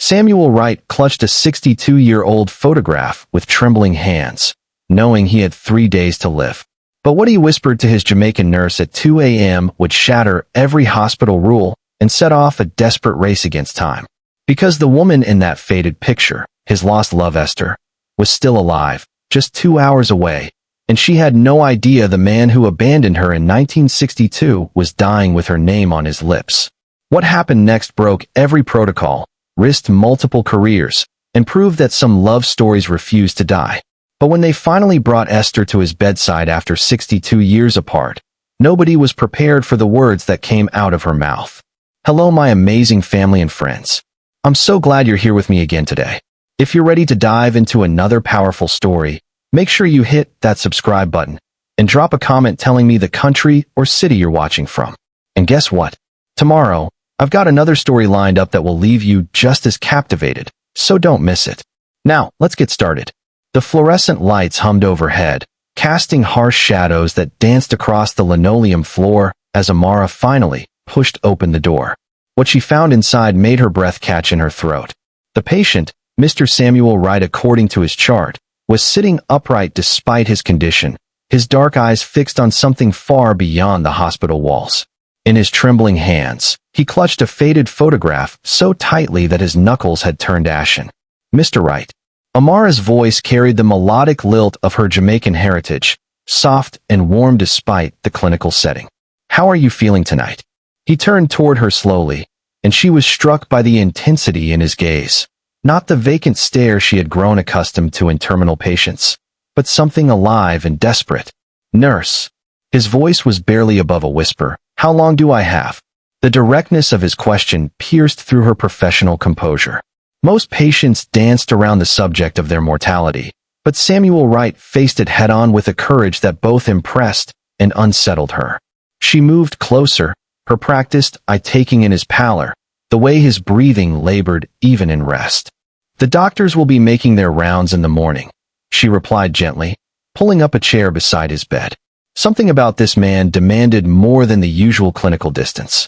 Samuel Wright clutched a 62-year-old photograph with trembling hands, knowing he had 3 days to live. But what he whispered to his Jamaican nurse at 2 a.m. would shatter every hospital rule and set off a desperate race against time. Because the woman in that faded picture, his lost love Esther, was still alive, just 2 hours away, and she had no idea the man who abandoned her in 1962 was dying with her name on his lips. What happened next broke every protocol, risked multiple careers, and proved that some love stories refuse to die. But when they finally brought Esther to his bedside after 62 years apart, nobody was prepared for the words that came out of her mouth. Hello, my amazing family and friends. I'm so glad you're here with me again today. If you're ready to dive into another powerful story, make sure you hit that subscribe button and drop a comment telling me the country or city you're watching from. And guess what? Tomorrow, I've got another story lined up that will leave you just as captivated, so don't miss it. Now, let's get started. The fluorescent lights hummed overhead, casting harsh shadows that danced across the linoleum floor as Amara finally pushed open the door. What she found inside made her breath catch in her throat. The patient, Mr. Samuel Wright according to his chart, was sitting upright despite his condition, his dark eyes fixed on something far beyond the hospital walls. In his trembling hands, he clutched a faded photograph so tightly that his knuckles had turned ashen. Mr. Wright. Amara's voice carried the melodic lilt of her Jamaican heritage, soft and warm despite the clinical setting. How are you feeling tonight? He turned toward her slowly, and she was struck by the intensity in his gaze. Not the vacant stare she had grown accustomed to in terminal patients, but something alive and desperate. Nurse. His voice was barely above a whisper. How long do I have? The directness of his question pierced through her professional composure. Most patients danced around the subject of their mortality, but Samuel Wright faced it head-on with a courage that both impressed and unsettled her. She moved closer, her practiced eye taking in his pallor, the way his breathing labored even in rest. The doctors will be making their rounds in the morning, she replied gently, pulling up a chair beside his bed. Something about this man demanded more than the usual clinical distance.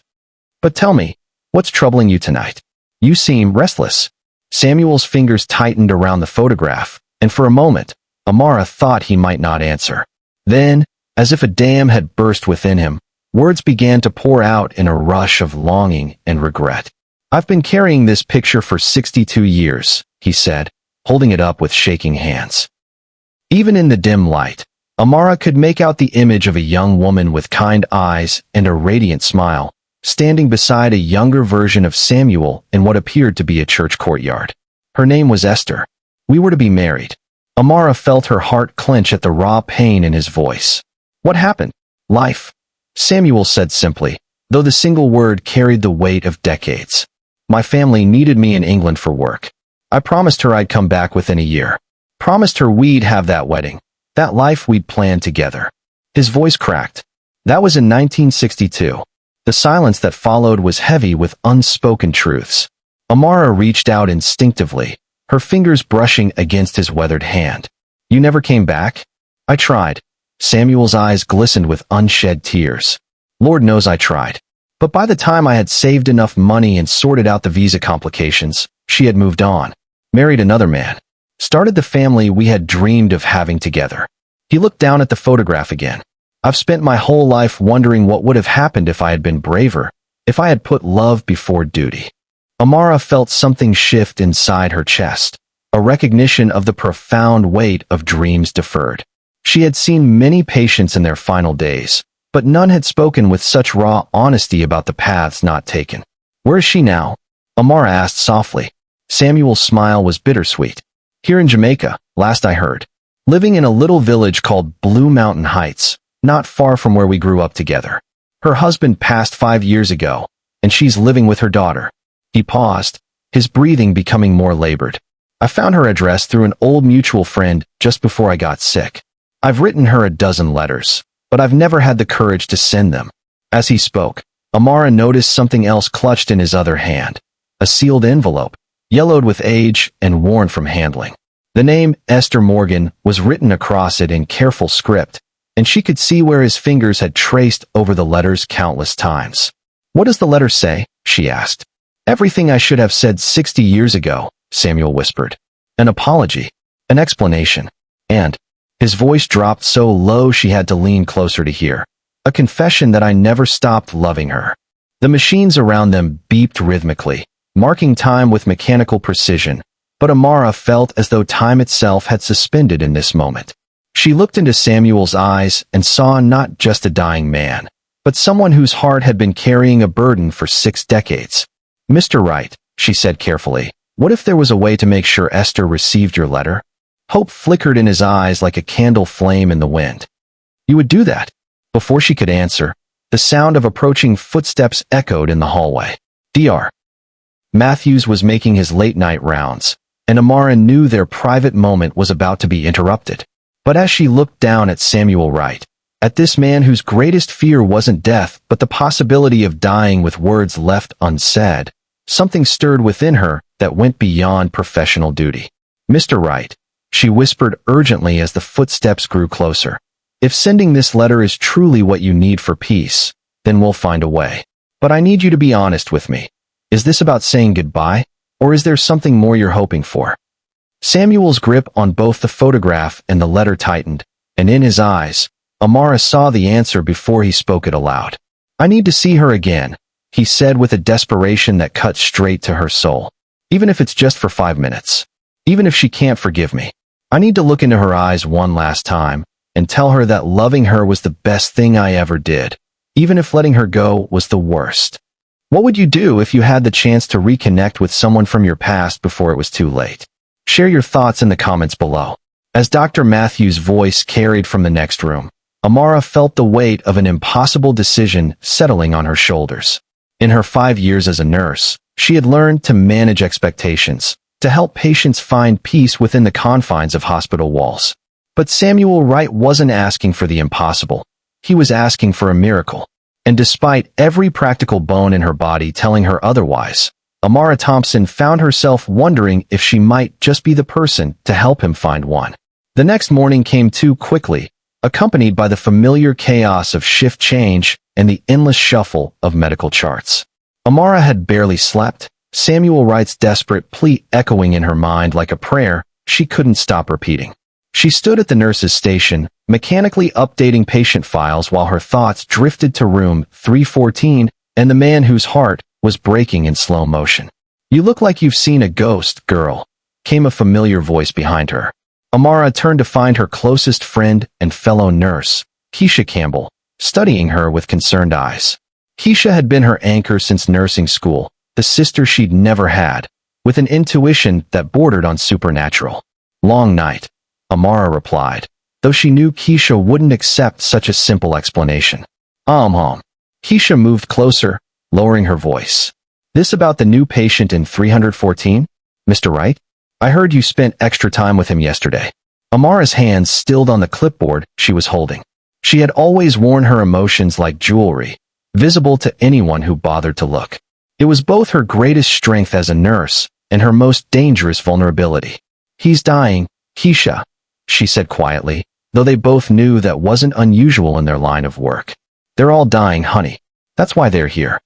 But tell me, what's troubling you tonight? You seem restless. Samuel's fingers tightened around the photograph, and for a moment, Amara thought he might not answer. Then, as if a dam had burst within him, words began to pour out in a rush of longing and regret. I've been carrying this picture for 62 years, he said, holding it up with shaking hands. Even in the dim light, Amara could make out the image of a young woman with kind eyes and a radiant smile, standing beside a younger version of Samuel in what appeared to be a church courtyard. Her name was Esther. We were to be married. Amara felt her heart clench at the raw pain in his voice. What happened? Life, Samuel said simply, though the single word carried the weight of decades. My family needed me in England for work. I promised her I'd come back within a year. Promised her we'd have that wedding, that life we'd planned together. His voice cracked. That was in 1962. The silence that followed was heavy with unspoken truths. Amara reached out instinctively, her fingers brushing against his weathered hand. You never came back? I tried. Samuel's eyes glistened with unshed tears. Lord knows I tried. But by the time I had saved enough money and sorted out the visa complications, she had moved on, married another man, started the family we had dreamed of having together. He looked down at the photograph again. I've spent my whole life wondering what would have happened if I had been braver, if I had put love before duty. Amara felt something shift inside her chest, a recognition of the profound weight of dreams deferred. She had seen many patients in their final days, but none had spoken with such raw honesty about the paths not taken. Where is she now? Amara asked softly. Samuel's smile was bittersweet. Here in Jamaica, last I heard. Living in a little village called Blue Mountain Heights, not far from where we grew up together. Her husband passed 5 years ago, and she's living with her daughter. He paused, his breathing becoming more labored. I found her address through an old mutual friend just before I got sick. I've written her a dozen letters, but I've never had the courage to send them. As he spoke, Amara noticed something else clutched in his other hand, a sealed envelope, yellowed with age and worn from handling. The name Esther Morgan was written across it in careful script, and she could see where his fingers had traced over the letters countless times. What does the letter say? She asked. Everything I should have said 60 years ago, Samuel whispered. An apology, an explanation, and his voice dropped so low she had to lean closer to hear. A confession that I never stopped loving her. The machines around them beeped rhythmically, marking time with mechanical precision, but Amara felt as though time itself had suspended in this moment. She looked into Samuel's eyes and saw not just a dying man, but someone whose heart had been carrying a burden for 6 decades. Mr. Wright, she said carefully, what if there was a way to make sure Esther received your letter? Hope flickered in his eyes like a candle flame in the wind. You would do that? Before she could answer, the sound of approaching footsteps echoed in the hallway. Dr. Matthews was making his late-night rounds, and Amara knew their private moment was about to be interrupted. But as she looked down at Samuel Wright, at this man whose greatest fear wasn't death but the possibility of dying with words left unsaid, something stirred within her that went beyond professional duty. Mr. Wright, she whispered urgently as the footsteps grew closer. If sending this letter is truly what you need for peace, then we'll find a way. But I need you to be honest with me. Is this about saying goodbye, or is there something more you're hoping for? Samuel's grip on both the photograph and the letter tightened, and in his eyes, Amara saw the answer before he spoke it aloud. I need to see her again, he said with a desperation that cut straight to her soul. Even if it's just for 5 minutes. Even if she can't forgive me. I need to look into her eyes one last time, and tell her that loving her was the best thing I ever did, even if letting her go was the worst. What would you do if you had the chance to reconnect with someone from your past before it was too late? Share your thoughts in the comments below. As Dr. Matthews' voice carried from the next room, Amara felt the weight of an impossible decision settling on her shoulders. In her 5 years as a nurse, she had learned to manage expectations, to help patients find peace within the confines of hospital walls. But Samuel Wright wasn't asking for the impossible. He was asking for a miracle. And despite every practical bone in her body telling her otherwise, Amara Thompson found herself wondering if she might just be the person to help him find one. The next morning came too quickly, accompanied by the familiar chaos of shift change and the endless shuffle of medical charts. Amara had barely slept, Samuel Wright's desperate plea echoing in her mind like a prayer she couldn't stop repeating. She stood at the nurse's station, mechanically updating patient files while her thoughts drifted to room 314 and the man whose heart was breaking in slow motion. You look like you've seen a ghost, girl, came a familiar voice behind her. Amara turned to find her closest friend and fellow nurse, Keisha Campbell, studying her with concerned eyes. Keisha had been her anchor since nursing school, the sister she'd never had, with an intuition that bordered on supernatural. Long night, Amara replied, though she knew Keisha wouldn't accept such a simple explanation. Keisha moved closer, lowering her voice. This about the new patient in 314? Mr. Wright? I heard you spent extra time with him yesterday. Amara's hands stilled on the clipboard she was holding. She had always worn her emotions like jewelry, visible to anyone who bothered to look. It was both her greatest strength as a nurse and her most dangerous vulnerability. He's dying, Keisha, she said quietly, though they both knew that wasn't unusual in their line of work. They're all dying, honey. That's why they're here.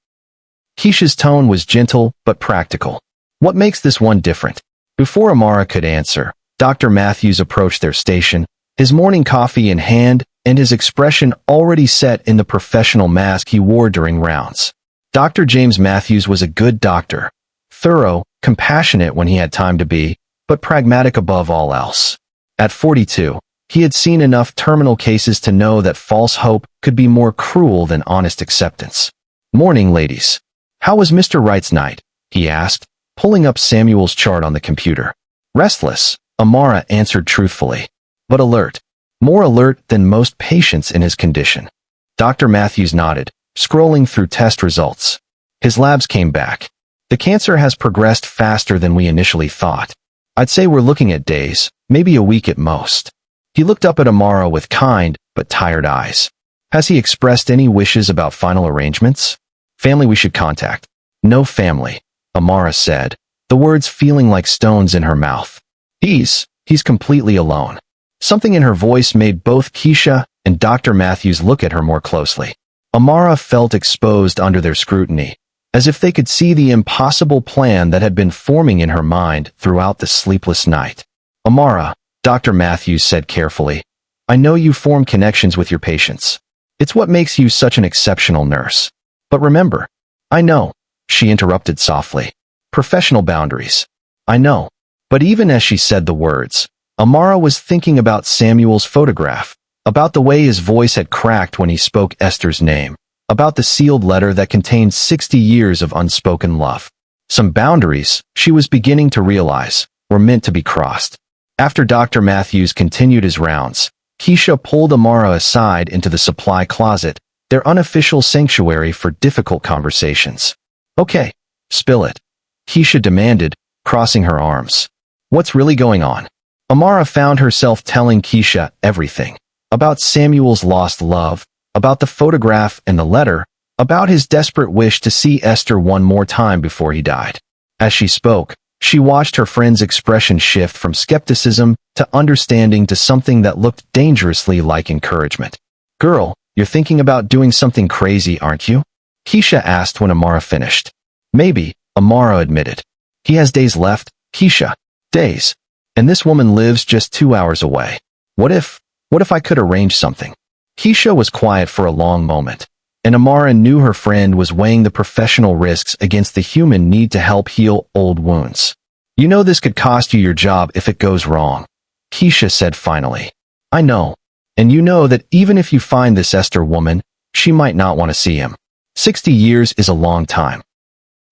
Keisha's tone was gentle but practical. What makes this one different? Before Amara could answer, Dr. Matthews approached their station, his morning coffee in hand and his expression already set in the professional mask he wore during rounds. Dr. James Matthews was a good doctor, thorough, compassionate when he had time to be, but pragmatic above all else. At 42, he had seen enough terminal cases to know that false hope could be more cruel than honest acceptance. Morning, ladies. How was Mr. Wright's night? He asked, pulling up Samuel's chart on the computer. Restless, Amara answered truthfully, but alert. More alert than most patients in his condition. Dr. Matthews nodded, scrolling through test results. His labs came back. The cancer has progressed faster than we initially thought. I'd say we're looking at days, maybe a week at most. He looked up at Amara with kind but tired eyes. Has he expressed any wishes about final arrangements? Family we should contact. No family, Amara said, the words feeling like stones in her mouth. He's completely alone. Something in her voice made both Keisha and Dr. Matthews look at her more closely. Amara felt exposed under their scrutiny, as if they could see the impossible plan that had been forming in her mind throughout the sleepless night. Amara, Dr. Matthews said carefully, I know you form connections with your patients. It's what makes you such an exceptional nurse. But remember, I know, she interrupted softly. Professional boundaries. I know. But even as she said the words, Amara was thinking about Samuel's photograph, about the way his voice had cracked when he spoke Esther's name, about the sealed letter that contained 60 years of unspoken love. Some boundaries, she was beginning to realize, were meant to be crossed. After Dr. Matthews continued his rounds, Keisha pulled Amara aside into the supply closet, their unofficial sanctuary for difficult conversations. Okay, spill it, Keisha demanded, crossing her arms. What's really going on? Amara found herself telling Keisha everything. About Samuel's lost love, about the photograph and the letter, about his desperate wish to see Esther one more time before he died. As she spoke, she watched her friend's expression shift from skepticism to understanding to something that looked dangerously like encouragement. Girl, you're thinking about doing something crazy, aren't you? Keisha asked when Amara finished. Maybe, Amara admitted. He has days left, Keisha. Days. And this woman lives just 2 hours away. What if I could arrange something? Keisha was quiet for a long moment, and Amara knew her friend was weighing the professional risks against the human need to help heal old wounds. You know this could cost you your job if it goes wrong, Keisha said finally. I know. And you know that even if you find this Esther woman, she might not want to see him. 60 years is a long time.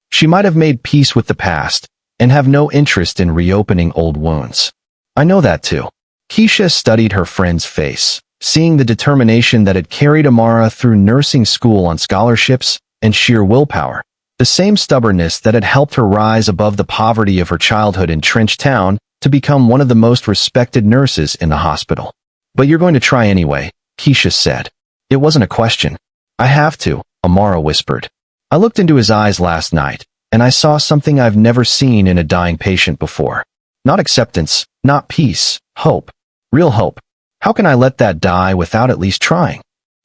She might have made peace with the past and have no interest in reopening old wounds. I know that too. Keisha studied her friend's face, seeing the determination that had carried Amara through nursing school on scholarships and sheer willpower, the same stubbornness that had helped her rise above the poverty of her childhood in Trench Town to become one of the most respected nurses in the hospital. But you're going to try anyway, Keisha said. It wasn't a question. I have to, Amara whispered. I looked into his eyes last night, and I saw something I've never seen in a dying patient before. Not acceptance, not peace, hope. Real hope. How can I let that die without at least trying?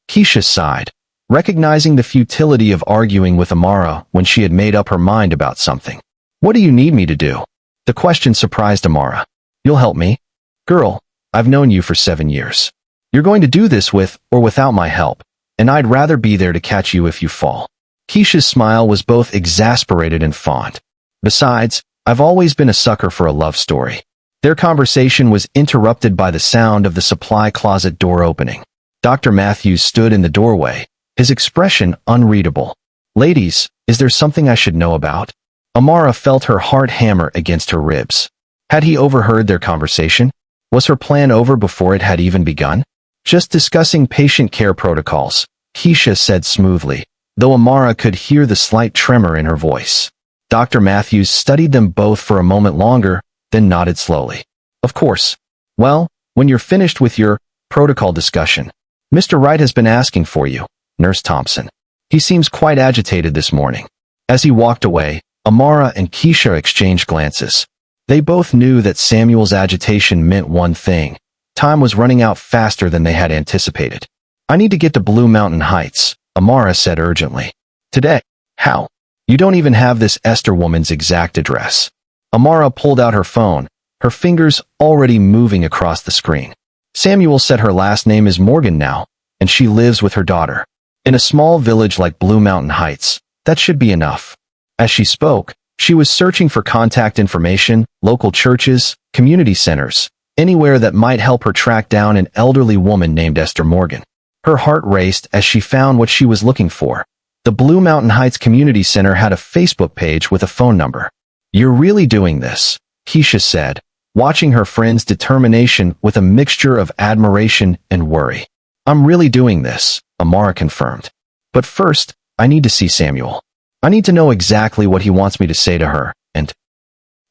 Keisha sighed, recognizing the futility of arguing with Amara when she had made up her mind about something. What do you need me to do? The question surprised Amara. You'll help me? Girl, I've known you for 7 years. You're going to do this with or without my help, and I'd rather be there to catch you if you fall. Keisha's smile was both exasperated and fond. Besides, I've always been a sucker for a love story. Their conversation was interrupted by the sound of the supply closet door opening. Dr. Matthews stood in the doorway, his expression unreadable. Ladies, is there something I should know about? Amara felt her heart hammer against her ribs. Had he overheard their conversation? Was her plan over before it had even begun? Just discussing patient care protocols, Keisha said smoothly, though Amara could hear the slight tremor in her voice. Dr. Matthews studied them both for a moment longer, then nodded slowly. Of course. Well, when you're finished with your protocol discussion, Mr. Wright has been asking for you, Nurse Thompson. He seems quite agitated this morning. As he walked away, Amara and Keisha exchanged glances. They both knew that Samuel's agitation meant one thing. Time was running out faster than they had anticipated. I need to get to Blue Mountain Heights, Amara said urgently. Today? How? You don't even have this Esther woman's exact address. Amara pulled out her phone, her fingers already moving across the screen. Samuel said her last name is Morgan now, and she lives with her daughter. In a small village like Blue Mountain Heights, that should be enough. As she spoke, she was searching for contact information, local churches, community centers, anywhere that might help her track down an elderly woman named Esther Morgan. Her heart raced as she found what she was looking for. The Blue Mountain Heights Community Center had a Facebook page with a phone number. You're really doing this, Keisha said, watching her friend's determination with a mixture of admiration and worry. I'm really doing this, Amara confirmed. But first, I need to see Samuel. I need to know exactly what he wants me to say to her, and...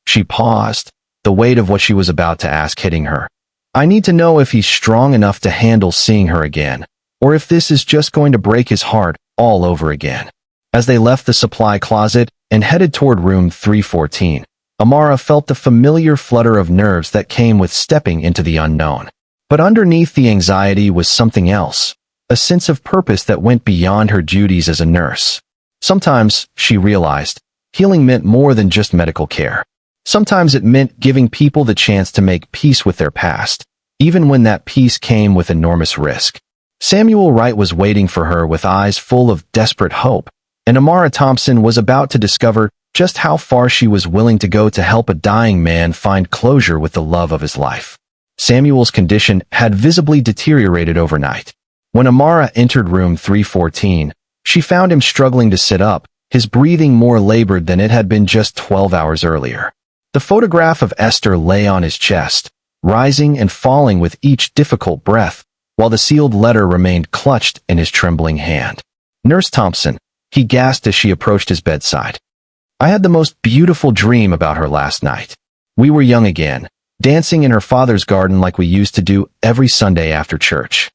She paused, the weight of what she was about to ask hitting her. I need to know if he's strong enough to handle seeing her again, or if this is just going to break his heart all over again. As they left the supply closet and headed toward room 314, Amara felt the familiar flutter of nerves that came with stepping into the unknown. But underneath the anxiety was something else, a sense of purpose that went beyond her duties as a nurse. Sometimes, she realized, healing meant more than just medical care. Sometimes it meant giving people the chance to make peace with their past, even when that peace came with enormous risk. Samuel Wright was waiting for her with eyes full of desperate hope, and Amara Thompson was about to discover just how far she was willing to go to help a dying man find closure with the love of his life. Samuel's condition had visibly deteriorated overnight. When Amara entered room 314, she found him struggling to sit up, his breathing more labored than it had been just 12 hours earlier. The photograph of Esther lay on his chest, rising and falling with each difficult breath, while the sealed letter remained clutched in his trembling hand. "Nurse Thompson," he gasped as she approached his bedside. "I had the most beautiful dream about her last night. We were young again, dancing in her father's garden like we used to do every Sunday after church."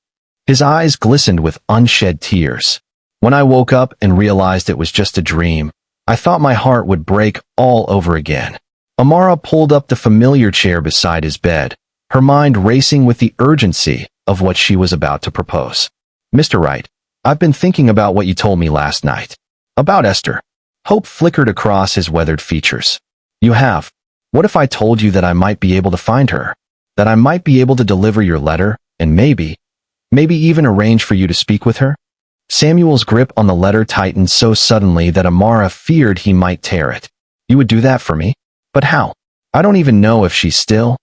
His eyes glistened with unshed tears. "When I woke up and realized it was just a dream, I thought my heart would break all over again." Amara pulled up the familiar chair beside his bed, her mind racing with the urgency of what she was about to propose. "Mr. Wright, I've been thinking about what you told me last night. About Esther." Hope flickered across his weathered features. "You have. What if I told you that I might be able to find her? That I might be able to deliver your letter, and maybe even arrange for you to speak with her?" Samuel's grip on the letter tightened so suddenly that Amara feared he might tear it. "You would do that for me? But how? I don't even know if she's still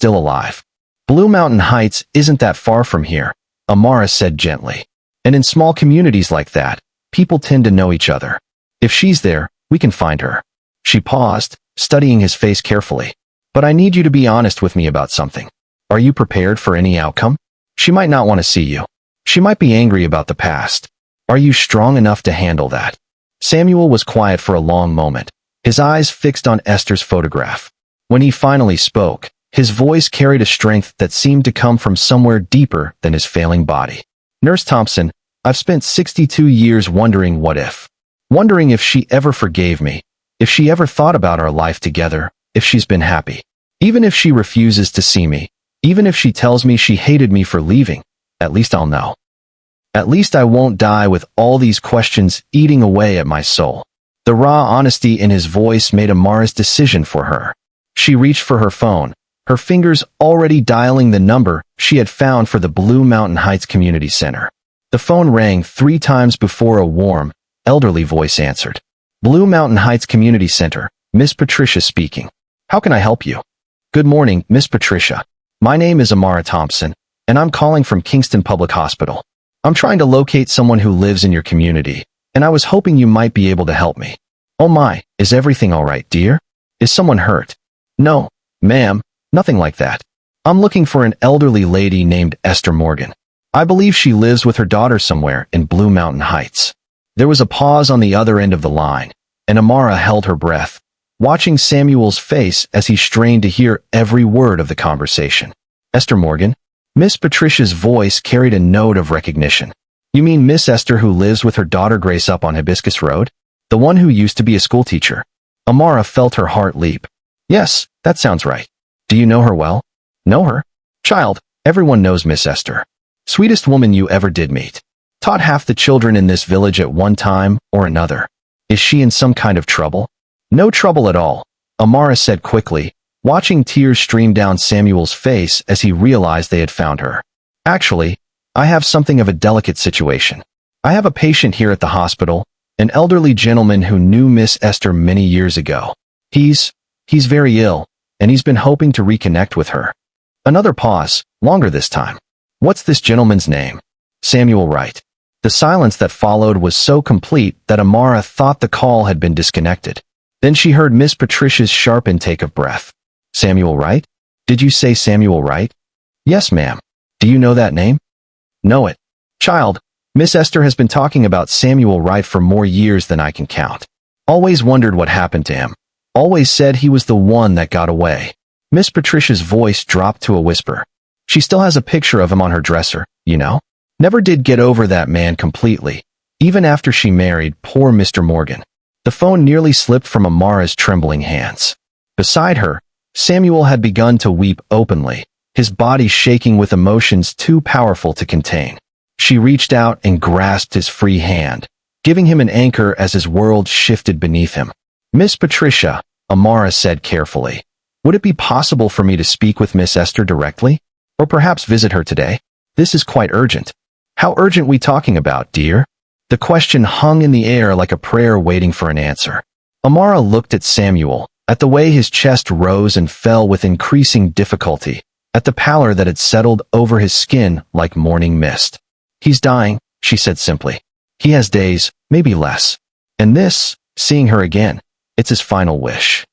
alive." "Blue Mountain Heights isn't that far from here," Amara said gently. "And in small communities like that, people tend to know each other. If she's there, we can find her." She paused, studying his face carefully. "But I need you to be honest with me about something. Are you prepared for any outcome? She might not want to see you. She might be angry about the past. Are you strong enough to handle that?" Samuel was quiet for a long moment, his eyes fixed on Esther's photograph. When he finally spoke, his voice carried a strength that seemed to come from somewhere deeper than his failing body. "Nurse Thompson, I've spent 62 years wondering what if. Wondering if she ever forgave me, if she ever thought about our life together, if she's been happy. Even if she refuses to see me, even if she tells me she hated me for leaving, at least I'll know. At least I won't die with all these questions eating away at my soul." The raw honesty in his voice made Amara's decision for her. She reached for her phone, her fingers already dialing the number she had found for the Blue Mountain Heights Community Center. The phone rang 3 times before a warm, elderly voice answered. "Blue Mountain Heights Community Center, Miss Patricia speaking. How can I help you?" "Good morning, Miss Patricia. My name is Amara Thompson, and I'm calling from Kingston Public Hospital. I'm trying to locate someone who lives in your community, and I was hoping you might be able to help me." "Oh my, is everything all right, dear? Is someone hurt?" "No, ma'am, nothing like that. I'm looking for an elderly lady named Esther Morgan. I believe she lives with her daughter somewhere in Blue Mountain Heights." There was a pause on the other end of the line, and Amara held her breath, watching Samuel's face as he strained to hear every word of the conversation. "Esther Morgan?" Miss Patricia's voice carried a note of recognition. "You mean Miss Esther who lives with her daughter Grace up on Hibiscus Road? The one who used to be a schoolteacher?" Amara felt her heart leap. "Yes, that sounds right. Do you know her well?" "Know her? Child, everyone knows Miss Esther. Sweetest woman you ever did meet. Taught half the children in this village at one time or another. Is she in some kind of trouble?" "No trouble at all," Amara said quickly, watching tears stream down Samuel's face as he realized they had found her. "Actually, I have something of a delicate situation. I have a patient here at the hospital, an elderly gentleman who knew Miss Esther many years ago. He's very ill, and he's been hoping to reconnect with her." Another pause, longer this time. "What's this gentleman's name?" "Samuel Wright." The silence that followed was so complete that Amara thought the call had been disconnected. Then she heard Miss Patricia's sharp intake of breath. "Samuel Wright? Did you say Samuel Wright?" "Yes, ma'am. Do you know that name?" "Know it. Child, Miss Esther has been talking about Samuel Wright for more years than I can count. Always wondered what happened to him. Always said he was the one that got away." Miss Patricia's voice dropped to a whisper. "She still has a picture of him on her dresser, you know? Never did get over that man completely, even after she married poor Mr. Morgan." The phone nearly slipped from Amara's trembling hands. Beside her, Samuel had begun to weep openly, his body shaking with emotions too powerful to contain. She reached out and grasped his free hand, giving him an anchor as his world shifted beneath him. "Miss Patricia," Amara said carefully, "would it be possible for me to speak with Miss Esther directly? Or perhaps visit her today? This is quite urgent." "How urgent we talking about, dear?" The question hung in the air like a prayer waiting for an answer. Amara looked at Samuel, at the way his chest rose and fell with increasing difficulty, at the pallor that had settled over his skin like morning mist. "He's dying," she said simply. "He has days, maybe less. And this, seeing her again, it's his final wish."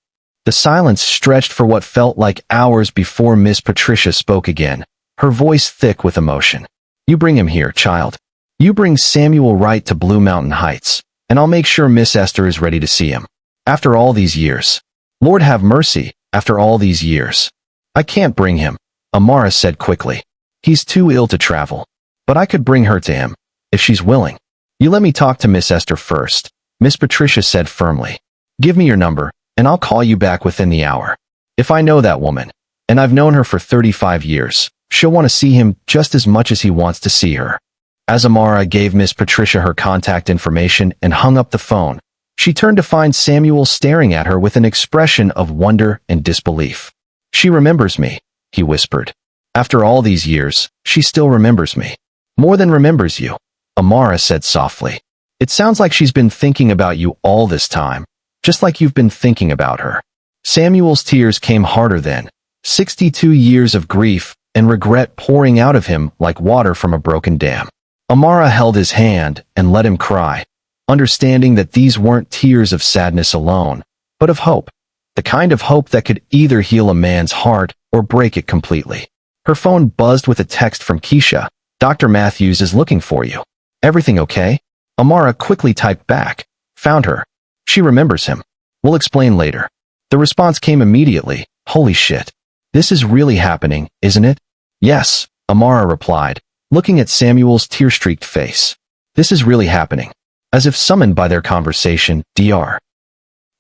The silence stretched for what felt like hours before Miss Patricia spoke again, her voice thick with emotion. "You bring him here, child. You bring Samuel Wright to Blue Mountain Heights, and I'll make sure Miss Esther is ready to see him. After all these years. Lord have mercy, after all these years." "I can't bring him," Amara said quickly. "He's too ill to travel. But I could bring her to him, if she's willing." "You let me talk to Miss Esther first," Miss Patricia said firmly. "Give me your number, and I'll call you back within the hour. If I know that woman, and I've known her for 35 years, she'll want to see him just as much as he wants to see her." As Amara gave Miss Patricia her contact information and hung up the phone, she turned to find Samuel staring at her with an expression of wonder and disbelief. "She remembers me," he whispered. "After all these years, she still remembers me. More than remembers you," Amara said softly. "It sounds like she's been thinking about you all this time, just like you've been thinking about her." Samuel's tears came harder then, 62 years of grief and regret pouring out of him like water from a broken dam. Amara held his hand and let him cry, understanding that these weren't tears of sadness alone, but of hope, the kind of hope that could either heal a man's heart or break it completely. Her phone buzzed with a text from Keisha. "Dr. Matthews is looking for you. Everything okay?" Amara quickly typed back. "Found her. She remembers him. We'll explain later." The response came immediately. "Holy shit. This is really happening, isn't it?" "Yes," Amara replied, looking at Samuel's tear-streaked face. "This is really happening." As if summoned by their conversation, Dr.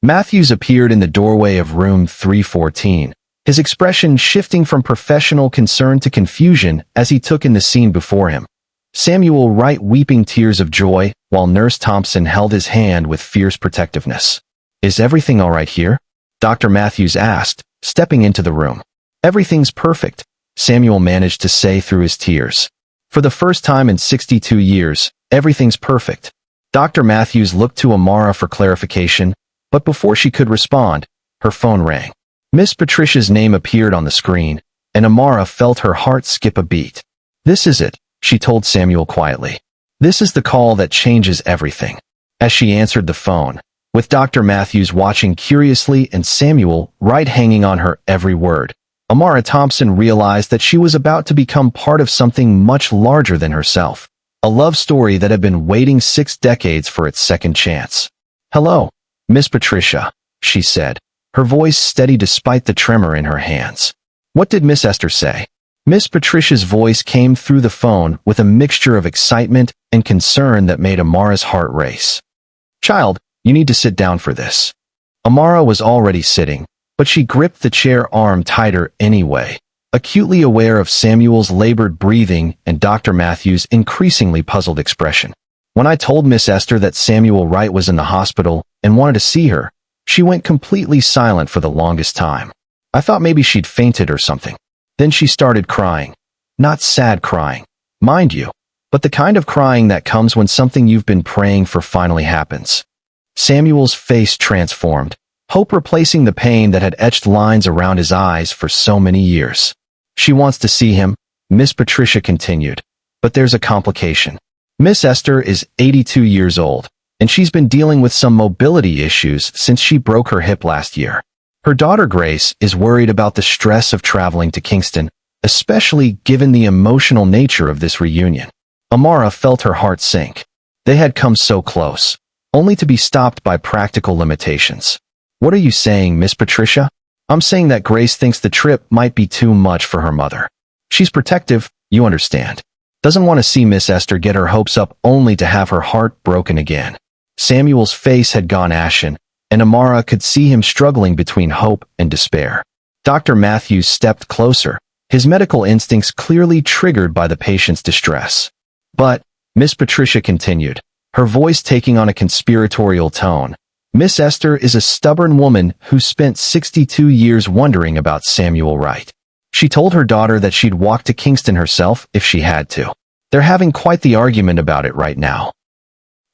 Matthews appeared in the doorway of room 314, his expression shifting from professional concern to confusion as he took in the scene before him. Samuel Wright weeping tears of joy, while Nurse Thompson held his hand with fierce protectiveness. "Is everything all right here?" Dr. Matthews asked, stepping into the room. "Everything's perfect," Samuel managed to say through his tears. "For the first time in 62 years, everything's perfect." Dr. Matthews looked to Amara for clarification, but before she could respond, her phone rang. Miss Patricia's name appeared on the screen, and Amara felt her heart skip a beat. "This is it," she told Samuel quietly. "This is the call that changes everything." As she answered the phone, with Dr. Matthews watching curiously and Samuel Wright hanging on her every word, Amara Thompson realized that she was about to become part of something much larger than herself. A love story that had been waiting 6 decades for its second chance. "Hello, Miss Patricia," she said, her voice steady despite the tremor in her hands. "What did Miss Esther say?" Miss Patricia's voice came through the phone with a mixture of excitement and concern that made Amara's heart race. "Child, you need to sit down for this." Amara was already sitting, but she gripped the chair arm tighter anyway, acutely aware of Samuel's labored breathing and Dr. Matthews' increasingly puzzled expression. "When I told Miss Esther that Samuel Wright was in the hospital and wanted to see her, she went completely silent for the longest time. I thought maybe she'd fainted or something. Then she started crying. Not sad crying, mind you, but the kind of crying that comes when something you've been praying for finally happens." Samuel's face transformed, hope replacing the pain that had etched lines around his eyes for so many years. "She wants to see him," Miss Patricia continued, "but there's a complication. Miss Esther is 82 years old, and she's been dealing with some mobility issues since she broke her hip last year. Her daughter Grace is worried about the stress of traveling to Kingston, especially given the emotional nature of this reunion." Amara felt her heart sink. They had come so close, only to be stopped by practical limitations. "What are you saying, Miss Patricia?" "I'm saying that Grace thinks the trip might be too much for her mother. She's protective, you understand. Doesn't want to see Miss Esther get her hopes up only to have her heart broken again." Samuel's face had gone ashen, and Amara could see him struggling between hope and despair. Dr. Matthews stepped closer, his medical instincts clearly triggered by the patient's distress. "But," Miss Patricia continued, her voice taking on a conspiratorial tone. Miss Esther is a stubborn woman who spent 62 years wondering about Samuel Wright. She told her daughter that she'd walk to Kingston herself if she had to. They're having quite the argument about it right now.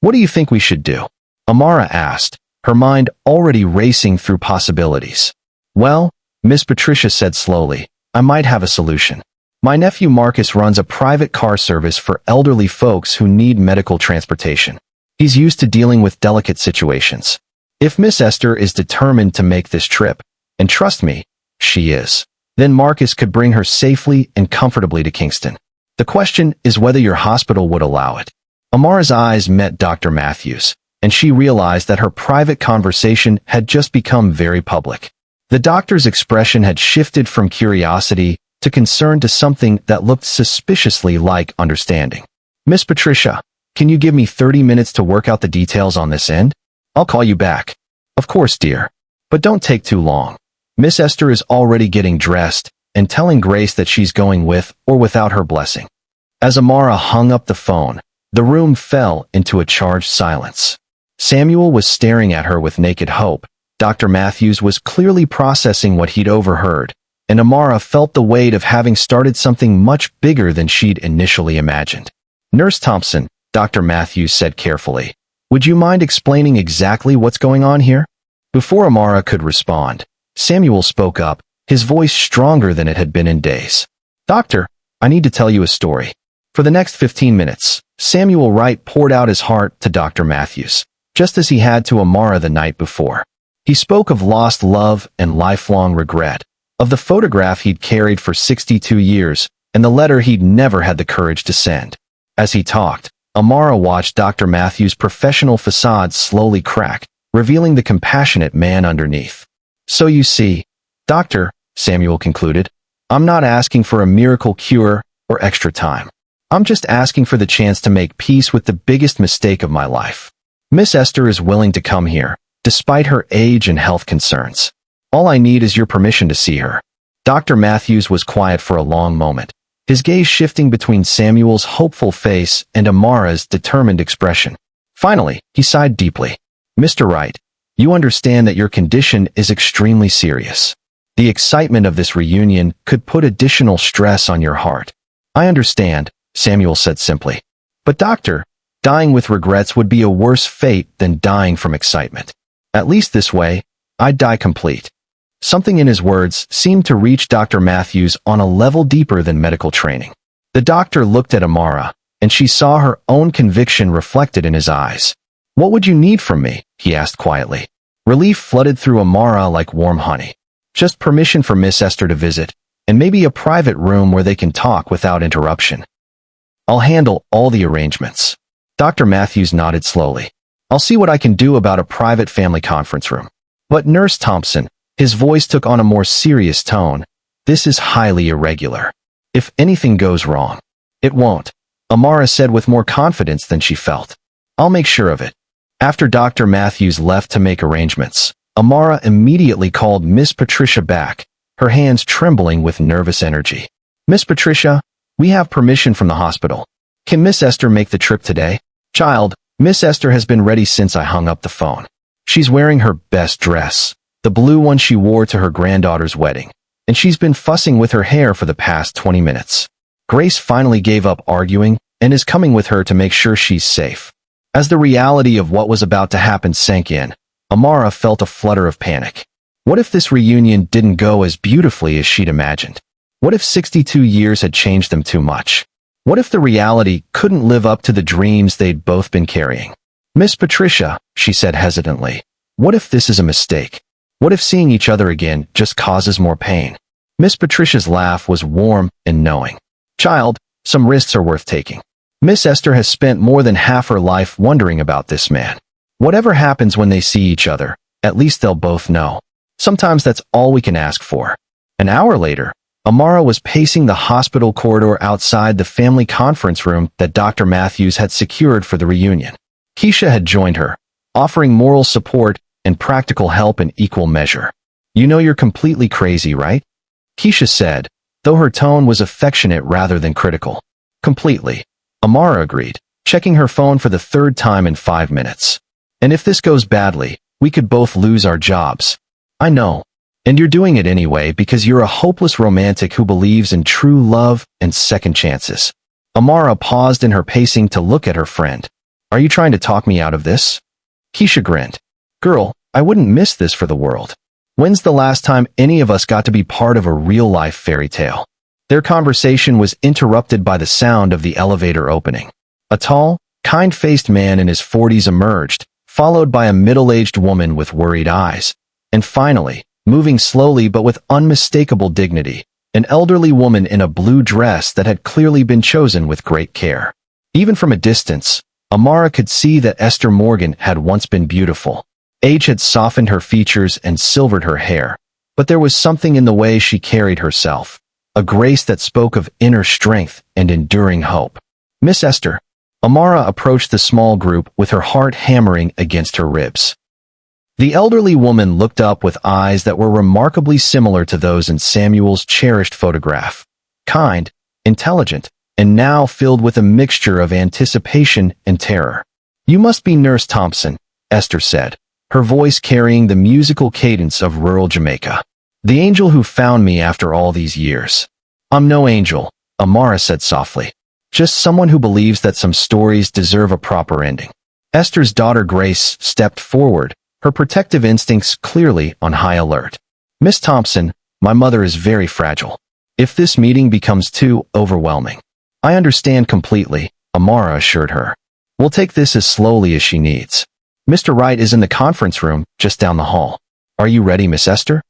What do you think we should do? Amara asked, her mind already racing through possibilities. Well, Miss Patricia said slowly, I might have a solution. My nephew Marcus runs a private car service for elderly folks who need medical transportation. He's used to dealing with delicate situations. If Miss Esther is determined to make this trip, and trust me, she is, then Marcus could bring her safely and comfortably to Kingston. The question is whether your hospital would allow it. Amara's eyes met Dr. Matthews, and she realized that her private conversation had just become very public. The doctor's expression had shifted from curiosity to concern to something that looked suspiciously like understanding. Miss Patricia, can you give me 30 minutes to work out the details on this end? I'll call you back. Of course, dear. But don't take too long. Miss Esther is already getting dressed and telling Grace that she's going with or without her blessing. As Amara hung up the phone, the room fell into a charged silence. Samuel was staring at her with naked hope. Dr. Matthews was clearly processing what he'd overheard, and Amara felt the weight of having started something much bigger than she'd initially imagined. Nurse Thompson, Dr. Matthews said carefully, would you mind explaining exactly what's going on here? Before Amara could respond, Samuel spoke up, his voice stronger than it had been in days. Doctor, I need to tell you a story. For the next 15 minutes, Samuel Wright poured out his heart to Dr. Matthews, just as he had to Amara the night before. He spoke of lost love and lifelong regret, of the photograph he'd carried for 62 years, and the letter he'd never had the courage to send. As he talked, Amara watched Dr. Matthews' professional facade slowly crack, revealing the compassionate man underneath. So you see, Doctor, Samuel concluded, I'm not asking for a miracle cure or extra time. I'm just asking for the chance to make peace with the biggest mistake of my life. Miss Esther is willing to come here, despite her age and health concerns. All I need is your permission to see her. Dr. Matthews was quiet for a long moment, his gaze shifting between Samuel's hopeful face and Amara's determined expression. Finally, he sighed deeply. Mr. Wright, you understand that your condition is extremely serious. The excitement of this reunion could put additional stress on your heart. I understand, Samuel said simply. But doctor, dying with regrets would be a worse fate than dying from excitement. At least this way, I'd die complete. Something in his words seemed to reach Dr. Matthews on a level deeper than medical training. The doctor looked at Amara, and she saw her own conviction reflected in his eyes. What would you need from me? He asked quietly. Relief flooded through Amara like warm honey. Just permission for Miss Esther to visit, and maybe a private room where they can talk without interruption. I'll handle all the arrangements. Dr. Matthews nodded slowly. I'll see what I can do about a private family conference room. But Nurse Thompson, his voice took on a more serious tone, this is highly irregular. If anything goes wrong, it won't, Amara said with more confidence than she felt. I'll make sure of it. After Dr. Matthews left to make arrangements, Amara immediately called Miss Patricia back, her hands trembling with nervous energy. Miss Patricia, we have permission from the hospital. Can Miss Esther make the trip today? Child, Miss Esther has been ready since I hung up the phone. She's wearing her best dress, the blue one she wore to her granddaughter's wedding, and she's been fussing with her hair for the past 20 minutes. Grace finally gave up arguing and is coming with her to make sure she's safe. As the reality of what was about to happen sank in, Amara felt a flutter of panic. What if this reunion didn't go as beautifully as she'd imagined? What if 62 years had changed them too much? What if the reality couldn't live up to the dreams they'd both been carrying? Miss Patricia, she said hesitantly, what if this is a mistake? What if seeing each other again just causes more pain? Miss Patricia's laugh was warm and knowing. Child, some risks are worth taking. Miss Esther has spent more than half her life wondering about this man. Whatever happens when they see each other, at least they'll both know. Sometimes that's all we can ask for. An hour later, Amara was pacing the hospital corridor outside the family conference room that Dr. Matthews had secured for the reunion. Keisha had joined her, offering moral support and practical help in equal measure. You know you're completely crazy, right? Keisha said, though her tone was affectionate rather than critical. Completely. Amara agreed. checking her phone for the third time in 5 minutes. And if this goes badly, we could both lose our jobs. I know. And you're doing it anyway because you're a hopeless romantic who believes in true love and second chances. Amara paused in her pacing to look at her friend. Are you trying to talk me out of this? Keisha grinned. Girl, I wouldn't miss this for the world. When's the last time any of us got to be part of a real-life fairy tale? Their conversation was interrupted by the sound of the elevator opening. A tall, kind-faced man in his 40s emerged, followed by a middle-aged woman with worried eyes. And finally, moving slowly but with unmistakable dignity, an elderly woman in a blue dress that had clearly been chosen with great care. Even from a distance, Amara could see that Esther Morgan had once been beautiful. Age had softened her features and silvered her hair, but there was something in the way she carried herself, a grace that spoke of inner strength and enduring hope. Miss Esther. Amara approached the small group with her heart hammering against her ribs. The elderly woman looked up with eyes that were remarkably similar to those in Samuel's cherished photograph. Kind, intelligent, and now filled with a mixture of anticipation and terror. You must be Nurse Thompson, Esther said, her voice carrying the musical cadence of rural Jamaica. The angel who found me after all these years. I'm no angel, Amara said softly. Just someone who believes that some stories deserve a proper ending. Esther's daughter Grace stepped forward, her protective instincts clearly on high alert. Miss Thompson, my mother is very fragile. If this meeting becomes too overwhelming. I understand completely, Amara assured her. We'll take this as slowly as she needs. Mr. Wright is in the conference room just down the hall. Are you ready, Miss Esther?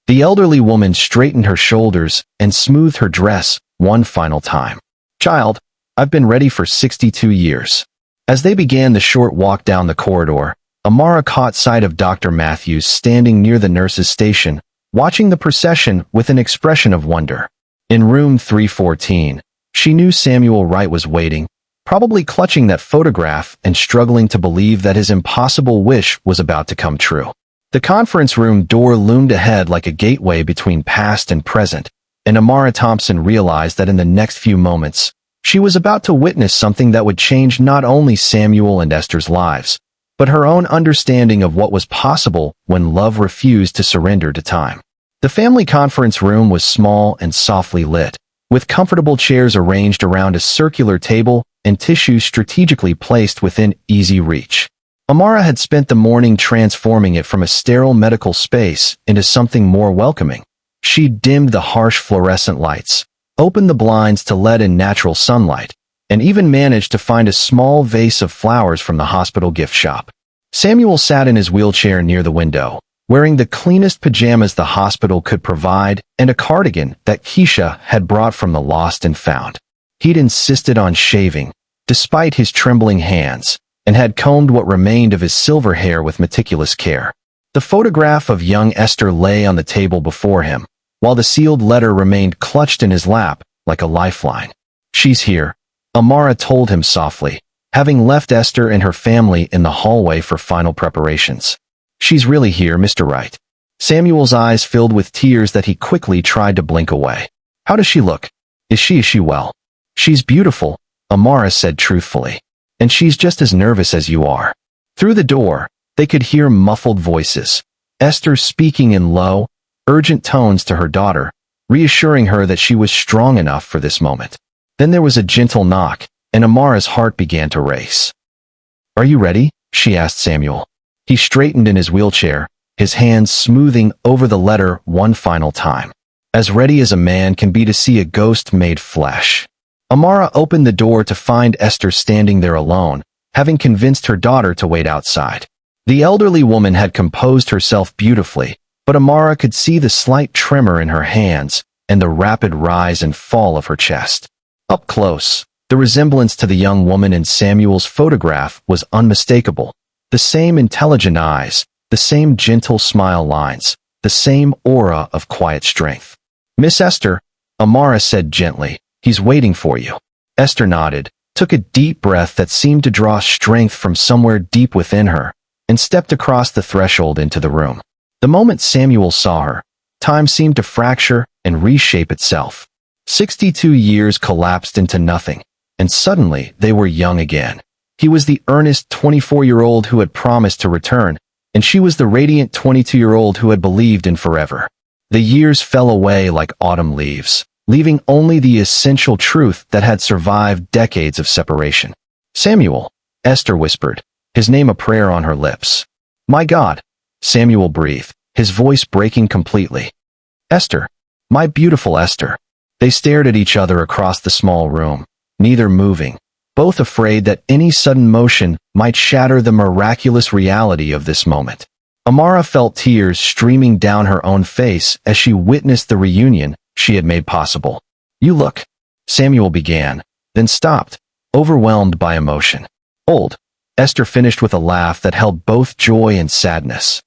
The elderly woman straightened her shoulders and smoothed her dress one final time. Child, I've been ready for 62 years. As they began the short walk down the corridor, Amara caught sight of Dr. Matthews standing near the nurse's station, watching the procession with an expression of wonder. In room 314, she knew Samuel Wright was waiting, probably clutching that photograph and struggling to believe that his impossible wish was about to come true. The conference room door loomed ahead like a gateway between past and present, and Amara Thompson realized that in the next few moments, she was about to witness something that would change not only Samuel and Esther's lives, but her own understanding of what was possible when love refused to surrender to time. The family conference room was small and softly lit, with comfortable chairs arranged around a circular table and tissues strategically placed within easy reach. Amara had spent the morning transforming it from a sterile medical space into something more welcoming. She dimmed the harsh fluorescent lights, opened the blinds to let in natural sunlight, and even managed to find a small vase of flowers from the hospital gift shop. Samuel sat in his wheelchair near the window, wearing the cleanest pajamas the hospital could provide and a cardigan that Keisha had brought from the lost and found. He'd insisted on shaving, despite his trembling hands, and had combed what remained of his silver hair with meticulous care. The photograph of young Esther lay on the table before him, while the sealed letter remained clutched in his lap like a lifeline. She's here, Amara told him softly, having left Esther and her family in the hallway for final preparations. She's really here, Mr. Wright. Samuel's eyes filled with tears that he quickly tried to blink away. How does she look? Is she well? She's beautiful, Amara said truthfully. And she's just as nervous as you are. Through the door, they could hear muffled voices, Esther speaking in low, urgent tones to her daughter, reassuring her that she was strong enough for this moment. Then there was a gentle knock, and Amara's heart began to race. Are you ready? She asked Samuel. He straightened in his wheelchair, his hands smoothing over the letter one final time. As ready as a man can be to see a ghost made flesh. Amara opened the door to find Esther standing there alone, having convinced her daughter to wait outside. The elderly woman had composed herself beautifully, but Amara could see the slight tremor in her hands and the rapid rise and fall of her chest. Up close, the resemblance to the young woman in Samuel's photograph was unmistakable. The same intelligent eyes, the same gentle smile lines, the same aura of quiet strength. Miss Esther, Amara said gently, he's waiting for you. Esther nodded, took a deep breath that seemed to draw strength from somewhere deep within her, and stepped across the threshold into the room. The moment Samuel saw her, time seemed to fracture and reshape itself. 62 years collapsed into nothing, and suddenly they were young again, He was the earnest 24-year-old who had promised to return, and she was the radiant 22-year-old who had believed in forever. The years fell away like autumn leaves, leaving only the essential truth that had survived decades of separation. Samuel, Esther whispered, his name a prayer on her lips. My God, Samuel breathed, his voice breaking completely. Esther, my beautiful Esther. They stared at each other across the small room, neither moving, both afraid that any sudden motion might shatter the miraculous reality of this moment. Amara felt tears streaming down her own face as she witnessed the reunion she had made possible. You look, Samuel began, then stopped, overwhelmed by emotion. Old, Esther finished with a laugh that held both joy and sadness.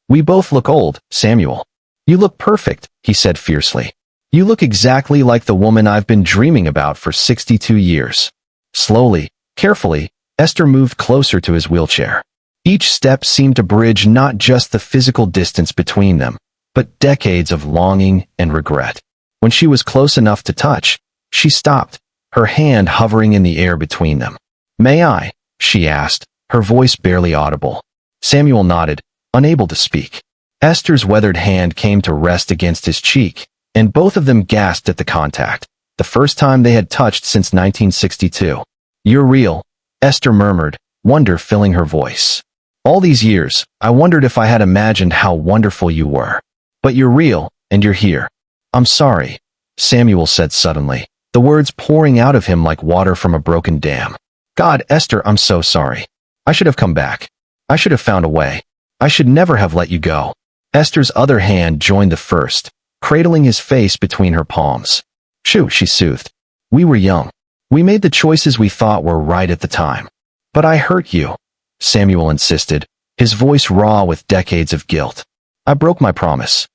We both look old, Samuel. You look perfect, he said fiercely. You look exactly like the woman I've been dreaming about for 62 years. Slowly, carefully, Esther moved closer to his wheelchair. Each step seemed to bridge not just the physical distance between them, but decades of longing and regret. When she was close enough to touch, she stopped, her hand hovering in the air between them. May I? She asked, her voice barely audible. Samuel nodded, unable to speak. Esther's weathered hand came to rest against his cheek, and both of them gasped at the contact, the first time they had touched since 1962. You're real, Esther murmured, wonder filling her voice. All these years, I wondered if I had imagined how wonderful you were. But you're real, and you're here. I'm sorry, Samuel said suddenly, the words pouring out of him like water from a broken dam. God, Esther, I'm so sorry. I should have come back. I should have found a way. I should never have let you go. Esther's other hand joined the first, cradling his face between her palms. Shoo, she soothed. We were young. We made the choices we thought were right at the time. But I hurt you, Samuel insisted, his voice raw with decades of guilt. I broke my promise.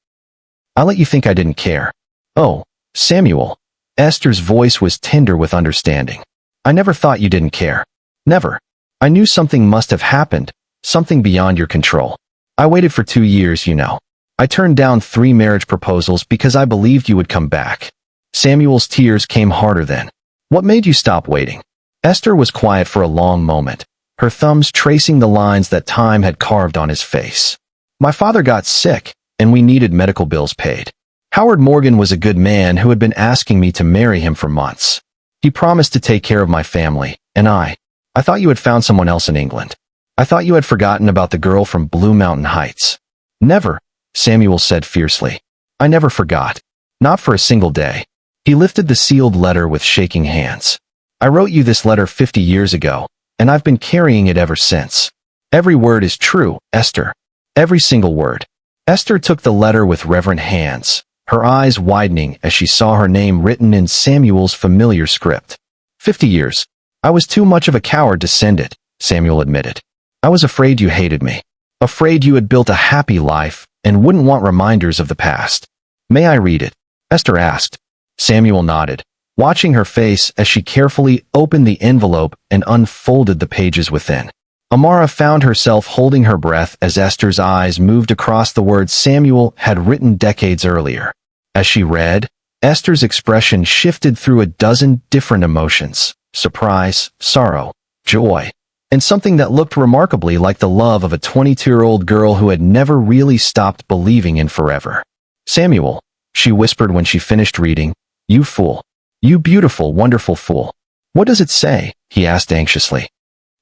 I let you think I didn't care. Oh, Samuel. Esther's voice was tender with understanding. I never thought you didn't care. Never. I knew something must have happened, something beyond your control. I waited for 2 years, you know. I turned down 3 marriage proposals because I believed you would come back. Samuel's tears came harder then. What made you stop waiting? Esther was quiet for a long moment, her thumbs tracing the lines that time had carved on his face. My father got sick, and we needed medical bills paid. Howard Morgan was a good man who had been asking me to marry him for months. He promised to take care of my family, and I thought you had found someone else in England. I thought you had forgotten about the girl from Blue Mountain Heights. Never, Samuel said fiercely. I never forgot. Not for a single day. He lifted the sealed letter with shaking hands. I wrote you this letter 50 years ago, and I've been carrying it ever since. Every word is true, Esther. Every single word. Esther took the letter with reverent hands, her eyes widening as she saw her name written in Samuel's familiar script. 50 years. I was too much of a coward to send it, Samuel admitted. I was afraid you hated me. Afraid you had built a happy life and wouldn't want reminders of the past. May I read it? Esther asked. Samuel nodded, watching her face as she carefully opened the envelope and unfolded the pages within. Amara found herself holding her breath as Esther's eyes moved across the words Samuel had written decades earlier. As she read, Esther's expression shifted through a dozen different emotions: surprise, sorrow, joy, and something that looked remarkably like the love of a 22-year-old girl who had never really stopped believing in forever. Samuel, she whispered when she finished reading, you fool. You beautiful, wonderful fool. What does it say? He asked anxiously.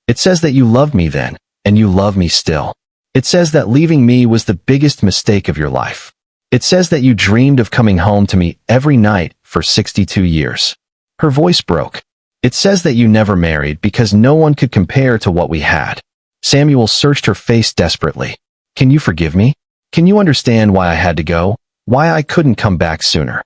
It says that you loved me then, and you love me still. It says that leaving me was the biggest mistake of your life. It says that you dreamed of coming home to me every night for 62 years. Her voice broke. It says that you never married because no one could compare to what we had. Samuel searched her face desperately. Can you forgive me? Can you understand why I had to go? Why I couldn't come back sooner?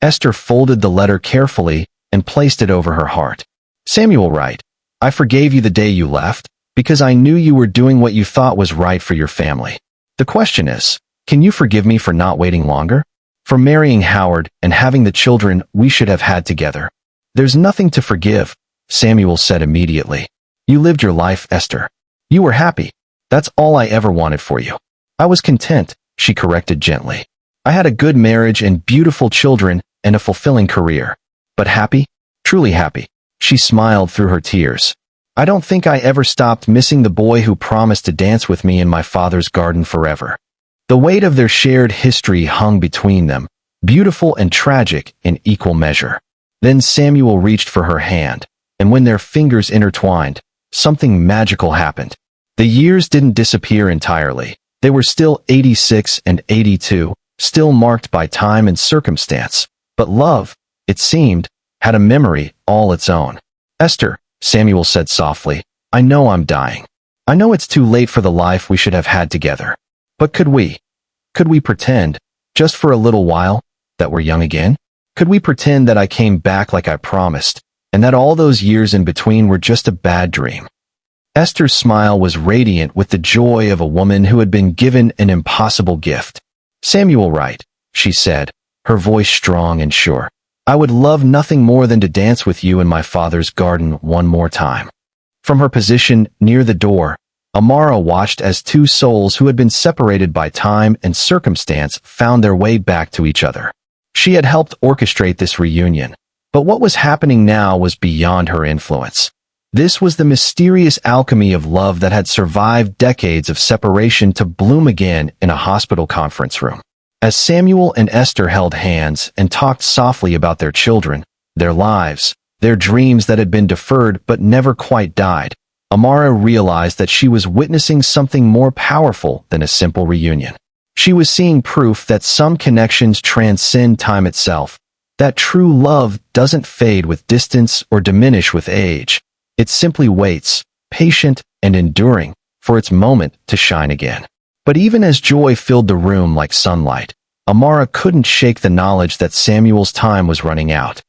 Esther folded the letter carefully and placed it over her heart. Samuel Wright, I forgave you the day you left because I knew you were doing what you thought was right for your family. The question is, can you forgive me for not waiting longer? For marrying Howard and having the children we should have had together? There's nothing to forgive, Samuel said immediately. You lived your life, Esther. You were happy. That's all I ever wanted for you. I was content, she corrected gently. I had a good marriage and beautiful children and a fulfilling career. But happy? Truly happy. She smiled through her tears. I don't think I ever stopped missing the boy who promised to dance with me in my father's garden forever. The weight of their shared history hung between them, beautiful and tragic in equal measure. Then Samuel reached for her hand, and when their fingers intertwined, something magical happened. The years didn't disappear entirely. They were still 86 and 82, still marked by time and circumstance. But love, it seemed, had a memory all its own. Esther, Samuel said softly, I know I'm dying. I know it's too late for the life we should have had together. But could we pretend, just for a little while, that we're young again? Could we pretend that I came back like I promised, and that all those years in between were just a bad dream? Esther's smile was radiant with the joy of a woman who had been given an impossible gift. Samuel Wright, she said, her voice strong and sure. I would love nothing more than to dance with you in my father's garden one more time. From her position near the door, Amara watched as two souls who had been separated by time and circumstance found their way back to each other. She had helped orchestrate this reunion, but what was happening now was beyond her influence. This was the mysterious alchemy of love that had survived decades of separation to bloom again in a hospital conference room. As Samuel and Esther held hands and talked softly about their children, their lives, their dreams that had been deferred but never quite died, Amara realized that she was witnessing something more powerful than a simple reunion. She was seeing proof that some connections transcend time itself, that true love doesn't fade with distance or diminish with age. It simply waits, patient and enduring, for its moment to shine again. But even as joy filled the room like sunlight, Amara couldn't shake the knowledge that Samuel's time was running out.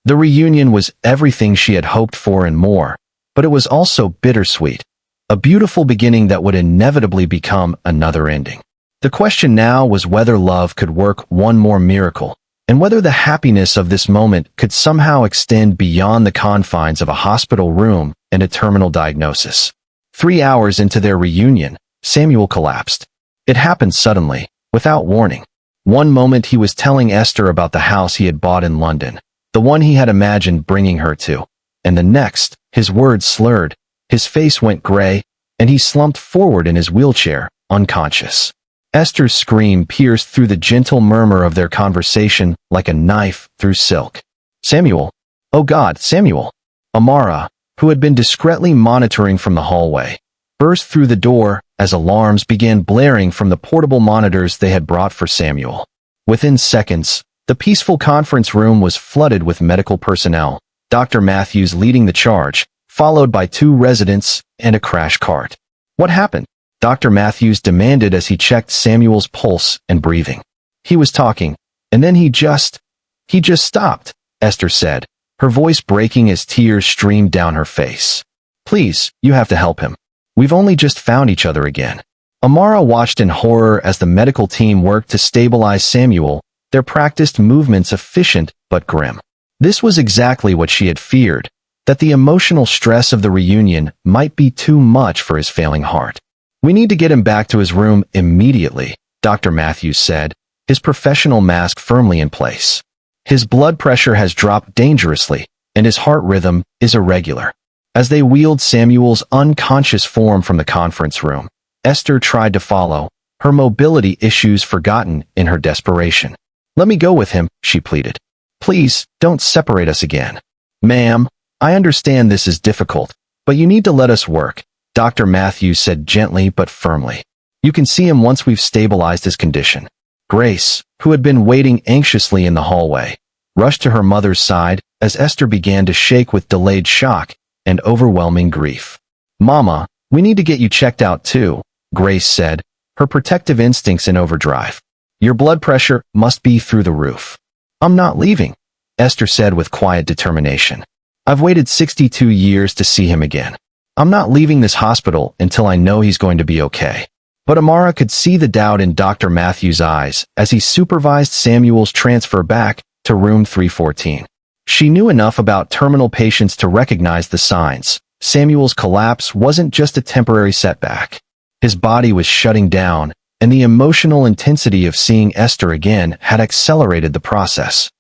The reunion was everything she had hoped for and more, but it was also bittersweet, a beautiful beginning that would inevitably become another ending. The question now was whether love could work one more miracle, and whether the happiness of this moment could somehow extend beyond the confines of a hospital room and a terminal diagnosis. 3 hours into their reunion, Samuel collapsed. It happened suddenly, without warning. One moment he was telling Esther about the house he had bought in London, the one he had imagined bringing her to, and the next, his words slurred, his face went gray, and he slumped forward in his wheelchair, unconscious. Esther's scream pierced through the gentle murmur of their conversation like a knife through silk. Samuel! Oh God, Samuel! Amara, who had been discreetly monitoring from the hallway, burst through the door as alarms began blaring from the portable monitors they had brought for Samuel. Within seconds, the peaceful conference room was flooded with medical personnel, Dr. Matthews leading the charge, followed by 2 residents and a crash cart. What happened? Dr. Matthews demanded as he checked Samuel's pulse and breathing. He was talking, and then he just stopped, Esther said, her voice breaking as tears streamed down her face. Please, you have to help him. We've only just found each other again. Amara watched in horror as the medical team worked to stabilize Samuel, their practiced movements efficient but grim. This was exactly what she had feared, that the emotional stress of the reunion might be too much for his failing heart. We need to get him back to his room immediately, Dr. Matthews said, his professional mask firmly in place. His blood pressure has dropped dangerously, and his heart rhythm is irregular. As they wheeled Samuel's unconscious form from the conference room, Esther tried to follow, her mobility issues forgotten in her desperation. Let me go with him, she pleaded. Please, don't separate us again. Ma'am, I understand this is difficult, but you need to let us work, Dr. Matthews said gently but firmly. You can see him once we've stabilized his condition. Grace, who had been waiting anxiously in the hallway, rushed to her mother's side as Esther began to shake with delayed shock and overwhelming grief. Mama, we need to get you checked out too, Grace said, her protective instincts in overdrive. Your blood pressure must be through the roof. I'm not leaving, Esther said with quiet determination. I've waited 62 years to see him again. I'm not leaving this hospital until I know he's going to be okay. But Amara could see the doubt in Dr. Matthews' eyes as he supervised Samuel's transfer back to room 314. She knew enough about terminal patients to recognize the signs. Samuel's collapse wasn't just a temporary setback. His body was shutting down, and the emotional intensity of seeing Esther again had accelerated the process.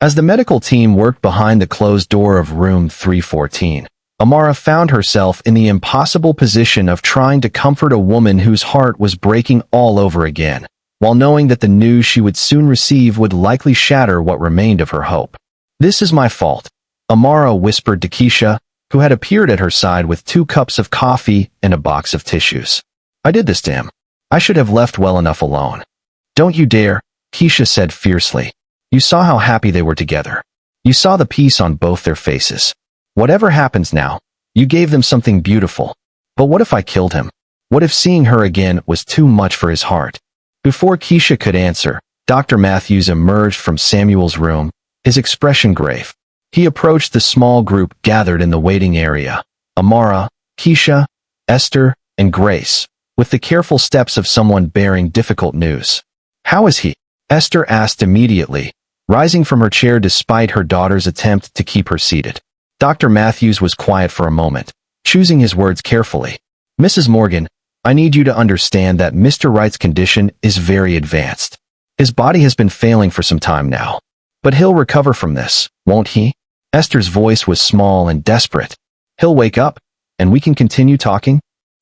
As the medical team worked behind the closed door of room 314, Amara found herself in the impossible position of trying to comfort a woman whose heart was breaking all over again, while knowing that the news she would soon receive would likely shatter what remained of her hope. "This is my fault," Amara whispered to Keisha, who had appeared at her side with 2 cups of coffee and a box of tissues. "I did this to him. I should have left well enough alone." "Don't you dare," Keisha said fiercely. "You saw how happy they were together. You saw the peace on both their faces. Whatever happens now, you gave them something beautiful. But what if I killed him? What if seeing her again was too much for his heart?" Before Keisha could answer, Dr. Matthews emerged from Samuel's room, his expression grave. He approached the small group gathered in the waiting area: Amara, Keisha, Esther, and Grace, with the careful steps of someone bearing difficult news. "How is he?" Esther asked immediately, rising from her chair despite her daughter's attempt to keep her seated. Dr. Matthews was quiet for a moment, choosing his words carefully. "Mrs. Morgan, I need you to understand that Mr. Wright's condition is very advanced. His body has been failing for some time now. But he'll recover from this, won't he?" Esther's voice was small and desperate. "He'll wake up, and we can continue talking?"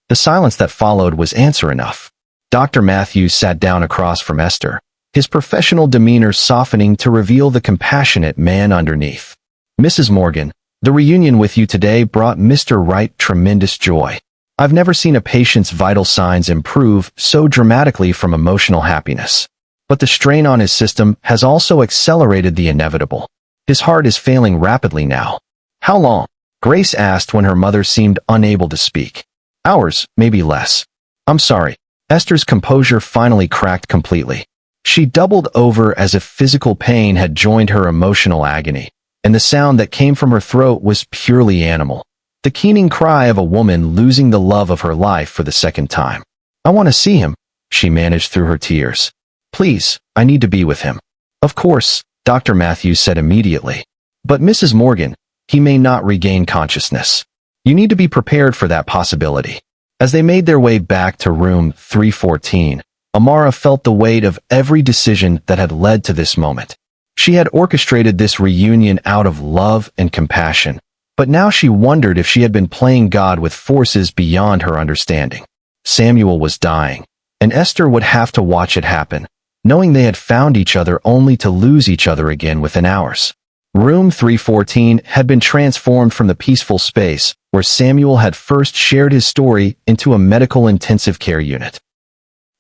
The silence that followed was answer enough. Dr. Matthews sat down across from Esther, his professional demeanor softening to reveal the compassionate man underneath. "Mrs. Morgan, the reunion with you today brought Mr. Wright tremendous joy. I've never seen a patient's vital signs improve so dramatically from emotional happiness. But the strain on his system has also accelerated the inevitable. His heart is failing rapidly now." "How long?" Grace asked when her mother seemed unable to speak. "Hours, maybe less." "I'm sorry." Esther's composure finally cracked completely. She doubled over as if physical pain had joined her emotional agony, and the sound that came from her throat was purely animal, the keening cry of a woman losing the love of her life for the second time. "I want to see him," she managed through her tears. "Please, I need to be with him." "Of course," Dr. Matthews said immediately. "But Mrs. Morgan, he may not regain consciousness. You need to be prepared for that possibility." As they made their way back to room 314, Amara felt the weight of every decision that had led to this moment. She had orchestrated this reunion out of love and compassion, but now she wondered if she had been playing God with forces beyond her understanding. Samuel was dying, and Esther would have to watch it happen, knowing they had found each other only to lose each other again within hours. Room 314 had been transformed from the peaceful space where Samuel had first shared his story into a medical intensive care unit.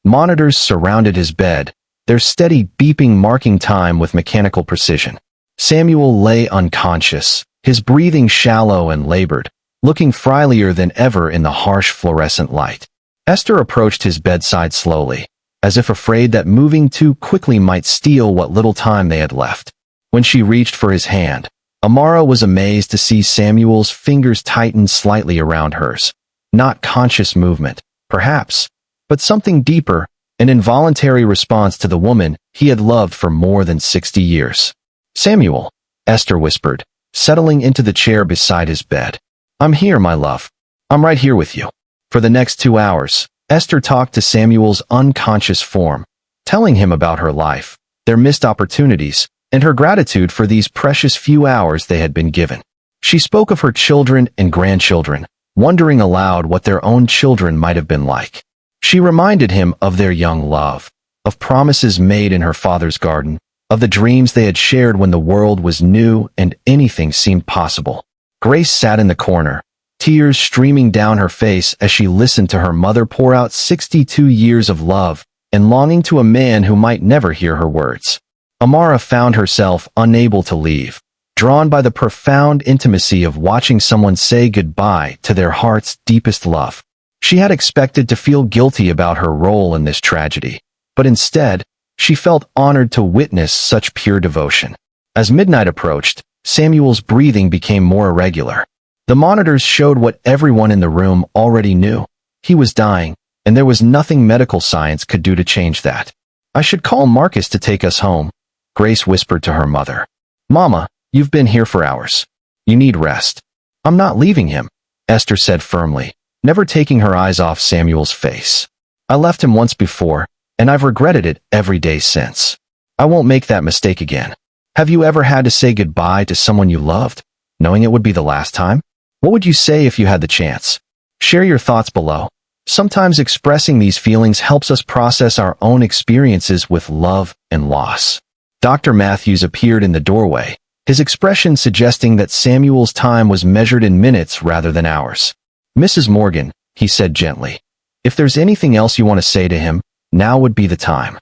Monitors surrounded his bed, their steady beeping marking time with mechanical precision. Samuel lay unconscious, his breathing shallow and labored, looking frilier than ever in the harsh fluorescent light. Esther approached his bedside slowly, as if afraid that moving too quickly might steal what little time they had left. When she reached for his hand, Amara was amazed to see Samuel's fingers tighten slightly around hers. Not conscious movement, perhaps, but something deeper, an involuntary response to the woman he had loved for more than 60 years. "Samuel," Esther whispered, settling into the chair beside his bed. "I'm here, my love. I'm right here with you." For the next 2 hours, Esther talked to Samuel's unconscious form, telling him about her life, their missed opportunities, and her gratitude for these precious few hours they had been given. She spoke of her children and grandchildren, wondering aloud what their own children might have been like. She reminded him of their young love, of promises made in her father's garden, of the dreams they had shared when the world was new and anything seemed possible. Grace sat in the corner, tears streaming down her face as she listened to her mother pour out 62 years of love and longing to a man who might never hear her words. Amara found herself unable to leave, drawn by the profound intimacy of watching someone say goodbye to their heart's deepest love. She had expected to feel guilty about her role in this tragedy, but instead, she felt honored to witness such pure devotion. As midnight approached, Samuel's breathing became more irregular. The monitors showed what everyone in the room already knew. He was dying, and there was nothing medical science could do to change that. "I should call Marcus to take us home," Grace whispered to her mother. "Mama, you've been here for hours. You need rest." "I'm not leaving him," Esther said firmly, never taking her eyes off Samuel's face. "I left him once before, and I've regretted it every day since. I won't make that mistake again." "Have you ever had to say goodbye to someone you loved, knowing it would be the last time?" What would you say if you had the chance? Share your thoughts below. Sometimes expressing these feelings helps us process our own experiences with love and loss. Dr. Matthews appeared in the doorway, his expression suggesting that Samuel's time was measured in minutes rather than hours. Mrs. Morgan, he said gently, if there's anything else you want to say to him, now would be the time.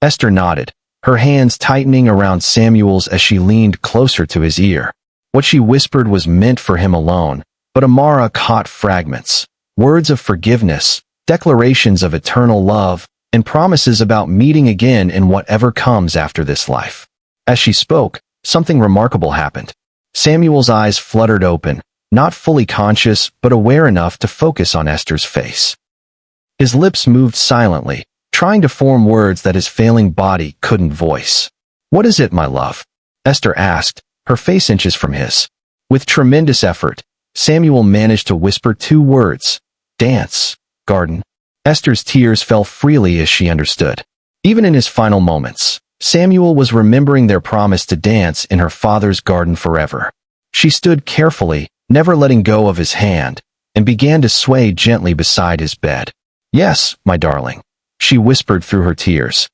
Esther nodded, her hands tightening around Samuel's as she leaned closer to his ear. What she whispered was meant for him alone, but Amara caught fragments. Words of forgiveness, declarations of eternal love, and promises about meeting again in whatever comes after this life. As she spoke, something remarkable happened. Samuel's eyes fluttered open, not fully conscious but aware enough to focus on Esther's face. His lips moved silently, trying to form words that his failing body couldn't voice. "What is it, my love?" Esther asked, her face inches from his. With tremendous effort, Samuel managed to whisper two words: dance, garden. Esther's tears fell freely as she understood. Even in his final moments, Samuel was remembering their promise to dance in her father's garden forever. She stood carefully, never letting go of his hand, and began to sway gently beside his bed. "Yes, my darling," she whispered through her tears.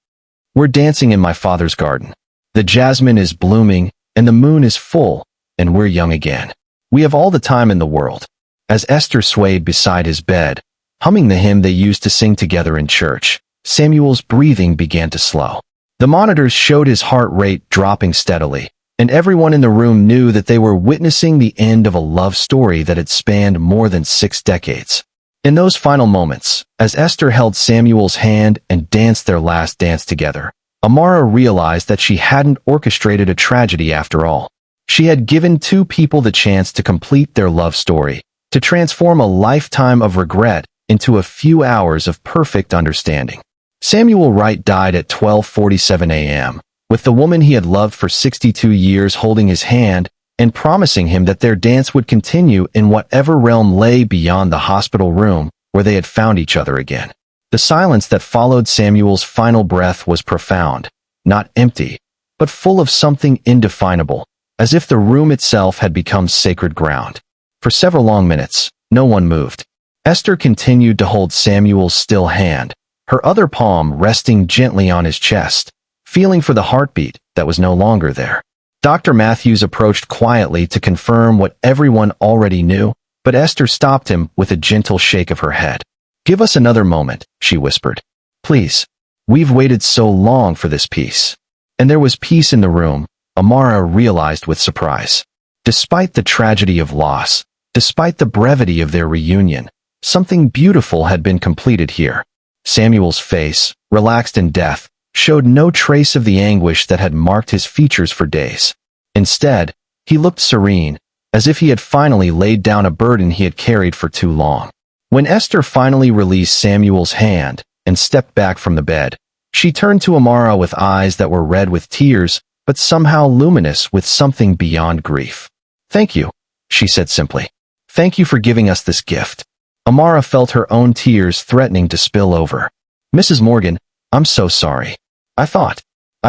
"We're dancing in my father's garden. The jasmine is blooming, and the moon is full, and we're young again. We have all the time in the world." As Esther swayed beside his bed, humming the hymn they used to sing together in church, Samuel's breathing began to slow. The monitors showed his heart rate dropping steadily, and everyone in the room knew that they were witnessing the end of a love story that had spanned more than 6 decades. In those final moments, as Esther held Samuel's hand and danced their last dance together, Amara realized that she hadn't orchestrated a tragedy after all. She had given two people the chance to complete their love story, to transform a lifetime of regret into a few hours of perfect understanding. Samuel Wright died at 12:47 a.m., with the woman he had loved for 62 years holding his hand and promising him that their dance would continue in whatever realm lay beyond the hospital room where they had found each other again. The silence that followed Samuel's final breath was profound, not empty, but full of something indefinable, as if the room itself had become sacred ground. For several long minutes, no one moved. Esther continued to hold Samuel's still hand, her other palm resting gently on his chest, feeling for the heartbeat that was no longer there. Dr. Matthews approached quietly to confirm what everyone already knew, but Esther stopped him with a gentle shake of her head. "Give us another moment," she whispered. "Please. We've waited so long for this peace." And there was peace in the room, Amara realized with surprise. Despite the tragedy of loss, despite the brevity of their reunion, something beautiful had been completed here. Samuel's face, relaxed in death, showed no trace of the anguish that had marked his features for days. Instead, he looked serene, as if he had finally laid down a burden he had carried for too long. When Esther finally released Samuel's hand and stepped back from the bed, she turned to Amara with eyes that were red with tears, but somehow luminous with something beyond grief. "Thank you," she said simply. "Thank you for giving us this gift." Amara felt her own tears threatening to spill over. "Mrs. Morgan, I'm so sorry. I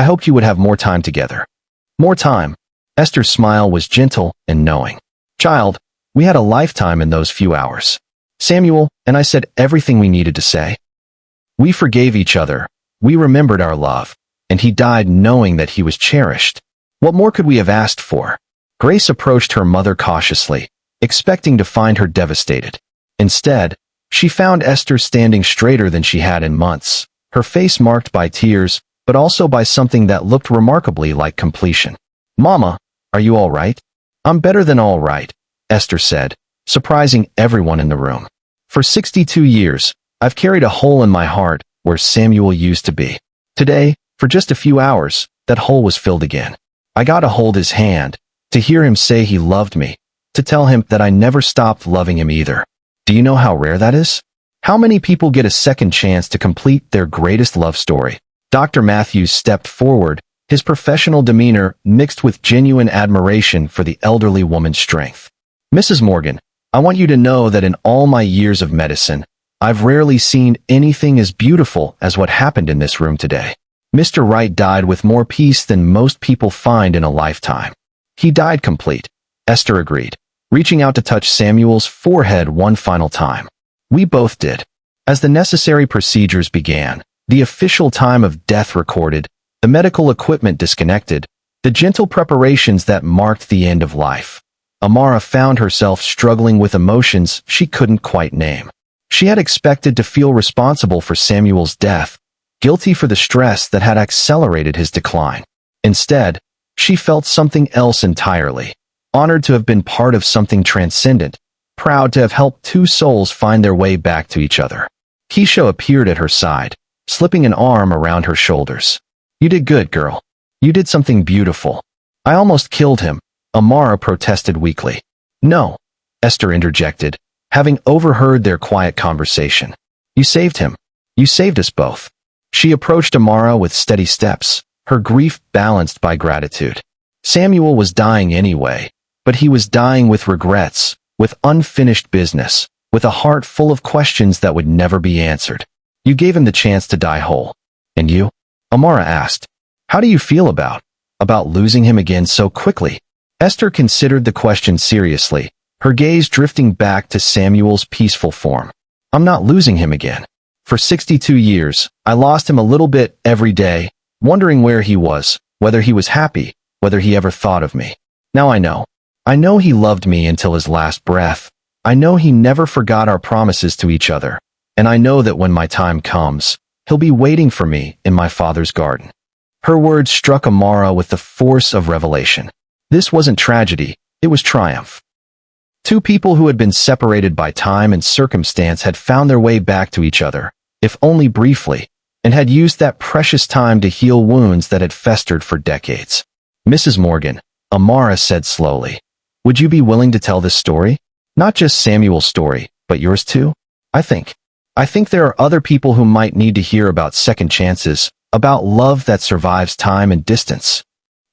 hoped you would have more time together." "More time." Esther's smile was gentle and knowing. "Child, we had a lifetime in those few hours. Samuel and I said everything we needed to say. We forgave each other, we remembered our love, and he died knowing that he was cherished. What more could we have asked for?" Grace approached her mother cautiously, expecting to find her devastated. Instead, she found Esther standing straighter than she had in months, her face marked by tears, but also by something that looked remarkably like completion. "Mama, are you all right?" "I'm better than all right," Esther said, surprising everyone in the room. "For 62 years, I've carried a hole in my heart where Samuel used to be. Today, for just a few hours, that hole was filled again. I got to hold his hand, to hear him say he loved me, to tell him that I never stopped loving him either. Do you know how rare that is? How many people get a second chance to complete their greatest love story?" Dr. Matthews stepped forward, his professional demeanor mixed with genuine admiration for the elderly woman's strength. "Mrs. Morgan, I want you to know that in all my years of medicine, I've rarely seen anything as beautiful as what happened in this room today. Mr. Wright died with more peace than most people find in a lifetime. He died complete." Esther agreed. reaching out to touch Samuel's forehead one final time. We both did. As the necessary procedures began, the official time of death recorded, the medical equipment disconnected, the gentle preparations that marked the end of life, Amara found herself struggling with emotions she couldn't quite name. She had expected to feel responsible for Samuel's death, guilty for the stress that had accelerated his decline. Instead, she felt something else entirely, honored to have been part of something transcendent, proud to have helped two souls find their way back to each other. Keisha appeared at her side, slipping an arm around her shoulders. "You did good, girl. You did something beautiful." "I almost killed him," Amara protested weakly. "No," Esther interjected, having overheard their quiet conversation. "You saved him. You saved us both." She approached Amara with steady steps, her grief balanced by gratitude. Samuel was dying anyway, but he was dying with regrets, with unfinished business, with a heart full of questions that would never be answered. "You gave him the chance to die whole. And you?" Amara asked. "How do you feel about losing him again so quickly?" Esther considered the question seriously, her gaze drifting back to Samuel's peaceful form. "I'm not losing him again. For 62 years, I lost him a little bit every day, wondering where he was, whether he was happy, whether he ever thought of me. Now I know. I know he loved me until his last breath. I know he never forgot our promises to each other. And I know that when my time comes, he'll be waiting for me in my father's garden." Her words struck Amara with the force of revelation. This wasn't tragedy, it was triumph. Two people who had been separated by time and circumstance had found their way back to each other, if only briefly, and had used that precious time to heal wounds that had festered for decades. "Mrs. Morgan," Amara said slowly, "would you be willing to tell this story? Not just Samuel's story, but yours too? I think there are other people who might need to hear about second chances, about love that survives time and distance."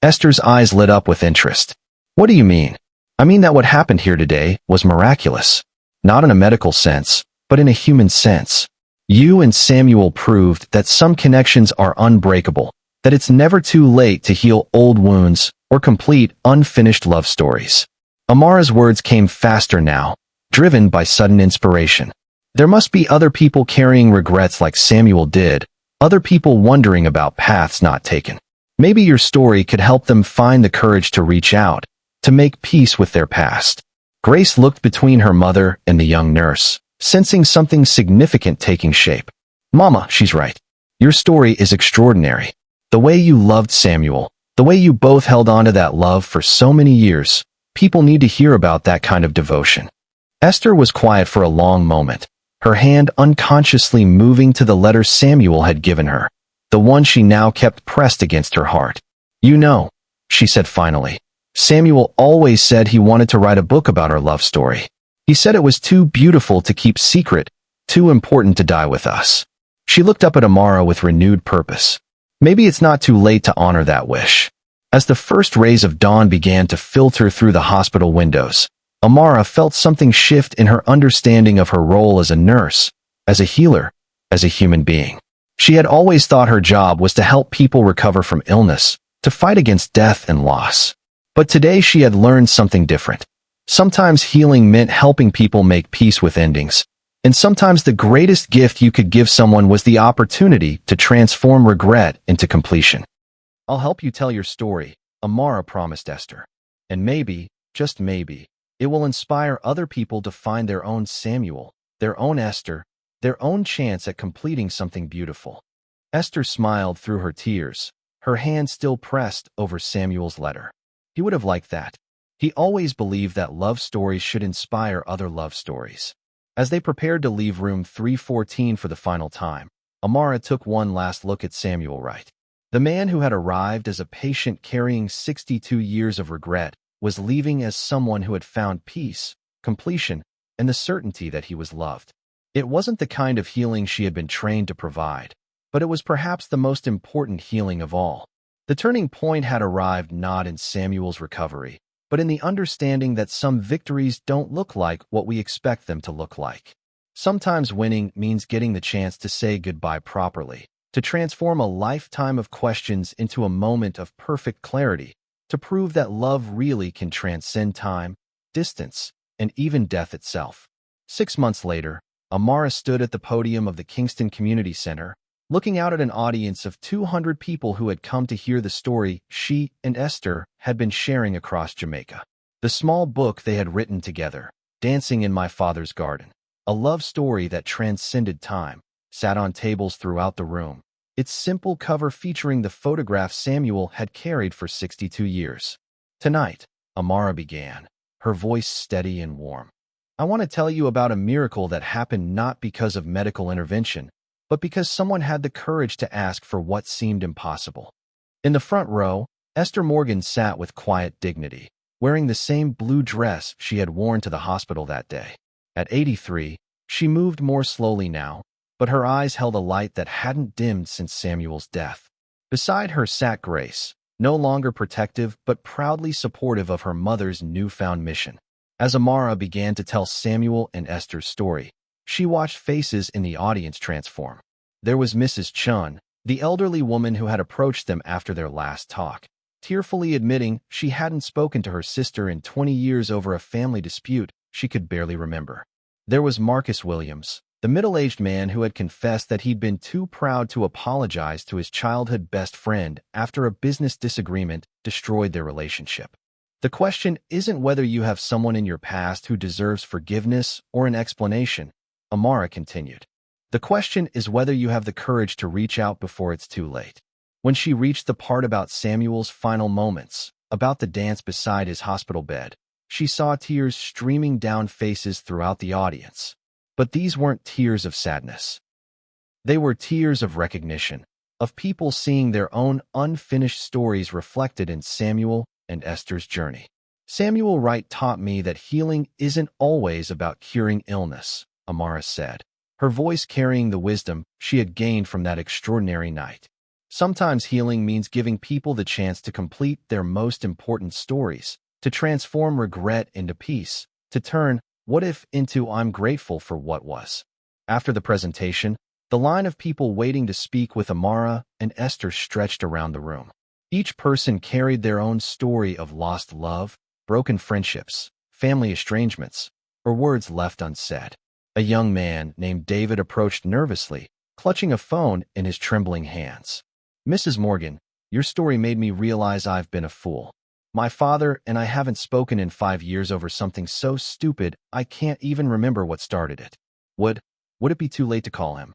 Esther's eyes lit up with interest. "What do you mean?" "I mean that what happened here today was miraculous. Not in a medical sense, but in a human sense. You and Samuel proved that some connections are unbreakable, that it's never too late to heal old wounds or complete unfinished love stories." Amara's words came faster now, driven by sudden inspiration. There must be other people carrying regrets like Samuel did, other people wondering about paths not taken. Maybe your story could help them find the courage to reach out, to make peace with their past. Grace looked between her mother and the young nurse, sensing something significant taking shape. "Mama, she's right. Your story is extraordinary. The way you loved Samuel, the way you both held on to that love for so many years, people need to hear about that kind of devotion." Esther was quiet for a long moment, her hand unconsciously moving to the letter Samuel had given her, the one she now kept pressed against her heart. "You know," she said finally, "Samuel always said he wanted to write a book about our love story. He said it was too beautiful to keep secret, too important to die with us." She looked up at Amara with renewed purpose. Maybe it's not too late to honor that wish. As the first rays of dawn began to filter through the hospital windows, Amara felt something shift in her understanding of her role as a nurse, as a healer, as a human being. She had always thought her job was to help people recover from illness, to fight against death and loss. But today she had learned something different. Sometimes healing meant helping people make peace with endings, and sometimes the greatest gift you could give someone was the opportunity to transform regret into completion. "I'll help you tell your story," Amara promised Esther. "And maybe, just maybe, it will inspire other people to find their own Samuel, their own Esther, their own chance at completing something beautiful." Esther smiled through her tears, her hand still pressed over Samuel's letter. He would have liked that. He always believed that love stories should inspire other love stories. As they prepared to leave room 314 for the final time, Amara took one last look at Samuel Wright. The man who had arrived as a patient carrying 62 years of regret was leaving as someone who had found peace, completion, and the certainty that he was loved. It wasn't the kind of healing she had been trained to provide, but it was perhaps the most important healing of all. The turning point had arrived not in Samuel's recovery, but in the understanding that some victories don't look like what we expect them to look like. Sometimes winning means getting the chance to say goodbye properly, to transform a lifetime of questions into a moment of perfect clarity, to prove that love really can transcend time, distance, and even death itself. 6 months later, Amara stood at the podium of the Kingston Community Center, looking out at an audience of 200 people who had come to hear the story she and Esther had been sharing across Jamaica. The small book they had written together, Dancing in My Father's Garden, a love story that transcended time, sat on tables throughout the room, its simple cover featuring the photograph Samuel had carried for 62 years. Tonight, Amara began, her voice steady and warm. I want to tell you about a miracle that happened not because of medical intervention, but because someone had the courage to ask for what seemed impossible. In the front row, Esther Morgan sat with quiet dignity, wearing the same blue dress she had worn to the hospital that day. At 83, she moved more slowly now, but her eyes held a light that hadn't dimmed since Samuel's death. Beside her sat Grace, no longer protective but proudly supportive of her mother's newfound mission. As Amara began to tell Samuel and Esther's story, she watched faces in the audience transform. There was Mrs. Chun, the elderly woman who had approached them after their last talk, tearfully admitting she hadn't spoken to her sister in 20 years over a family dispute she could barely remember. There was Marcus Williams, the middle-aged man who had confessed that he'd been too proud to apologize to his childhood best friend after a business disagreement destroyed their relationship. The question isn't whether you have someone in your past who deserves forgiveness or an explanation, Amara continued. The question is whether you have the courage to reach out before it's too late. When she reached the part about Samuel's final moments, about the dance beside his hospital bed, she saw tears streaming down faces throughout the audience. But these weren't tears of sadness. They were tears of recognition, of people seeing their own unfinished stories reflected in Samuel and Esther's journey. Samuel Wright taught me that healing isn't always about curing illness, Amara said, her voice carrying the wisdom she had gained from that extraordinary night. Sometimes healing means giving people the chance to complete their most important stories, to transform regret into peace, to turn what if into I'm grateful for what was. After the presentation, the line of people waiting to speak with Amara and Esther stretched around the room. Each person carried their own story of lost love, broken friendships, family estrangements, or words left unsaid. A young man named David approached nervously, clutching a phone in his trembling hands. Mrs. Morgan, your story made me realize I've been a fool. My father and I haven't spoken in 5 years over something so stupid I can't even remember what started it. Would it be too late to call him?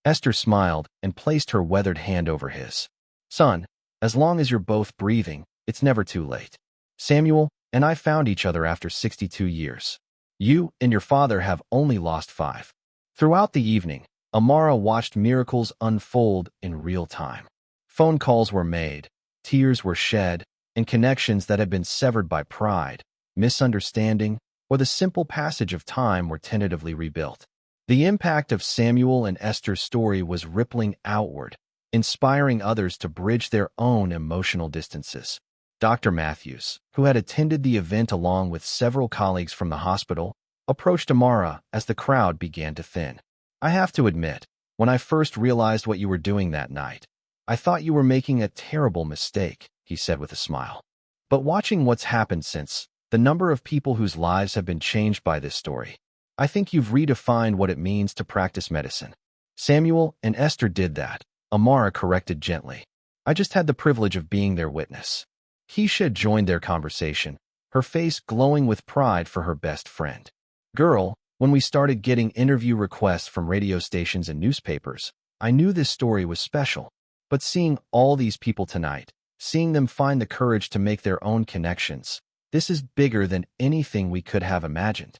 Esther smiled and placed her weathered hand over his. Son, as long as you're both breathing, it's never too late. Samuel and I found each other after 62 years. You and your father have only lost 5. Throughout the evening, Amara watched miracles unfold in real time. Phone calls were made, tears were shed, and connections that had been severed by pride, misunderstanding, or the simple passage of time were tentatively rebuilt. The impact of Samuel and Esther's story was rippling outward, inspiring others to bridge their own emotional distances. Dr. Matthews, who had attended the event along with several colleagues from the hospital, approached Amara as the crowd began to thin. I have to admit, when I first realized what you were doing that night, I thought you were making a terrible mistake, he said with a smile. But watching what's happened since, the number of people whose lives have been changed by this story, I think you've redefined what it means to practice medicine. Samuel and Esther did that, Amara corrected gently. I just had the privilege of being their witness. Keisha joined their conversation, her face glowing with pride for her best friend. Girl, when we started getting interview requests from radio stations and newspapers, I knew this story was special. But seeing all these people tonight, seeing them find the courage to make their own connections, this is bigger than anything we could have imagined.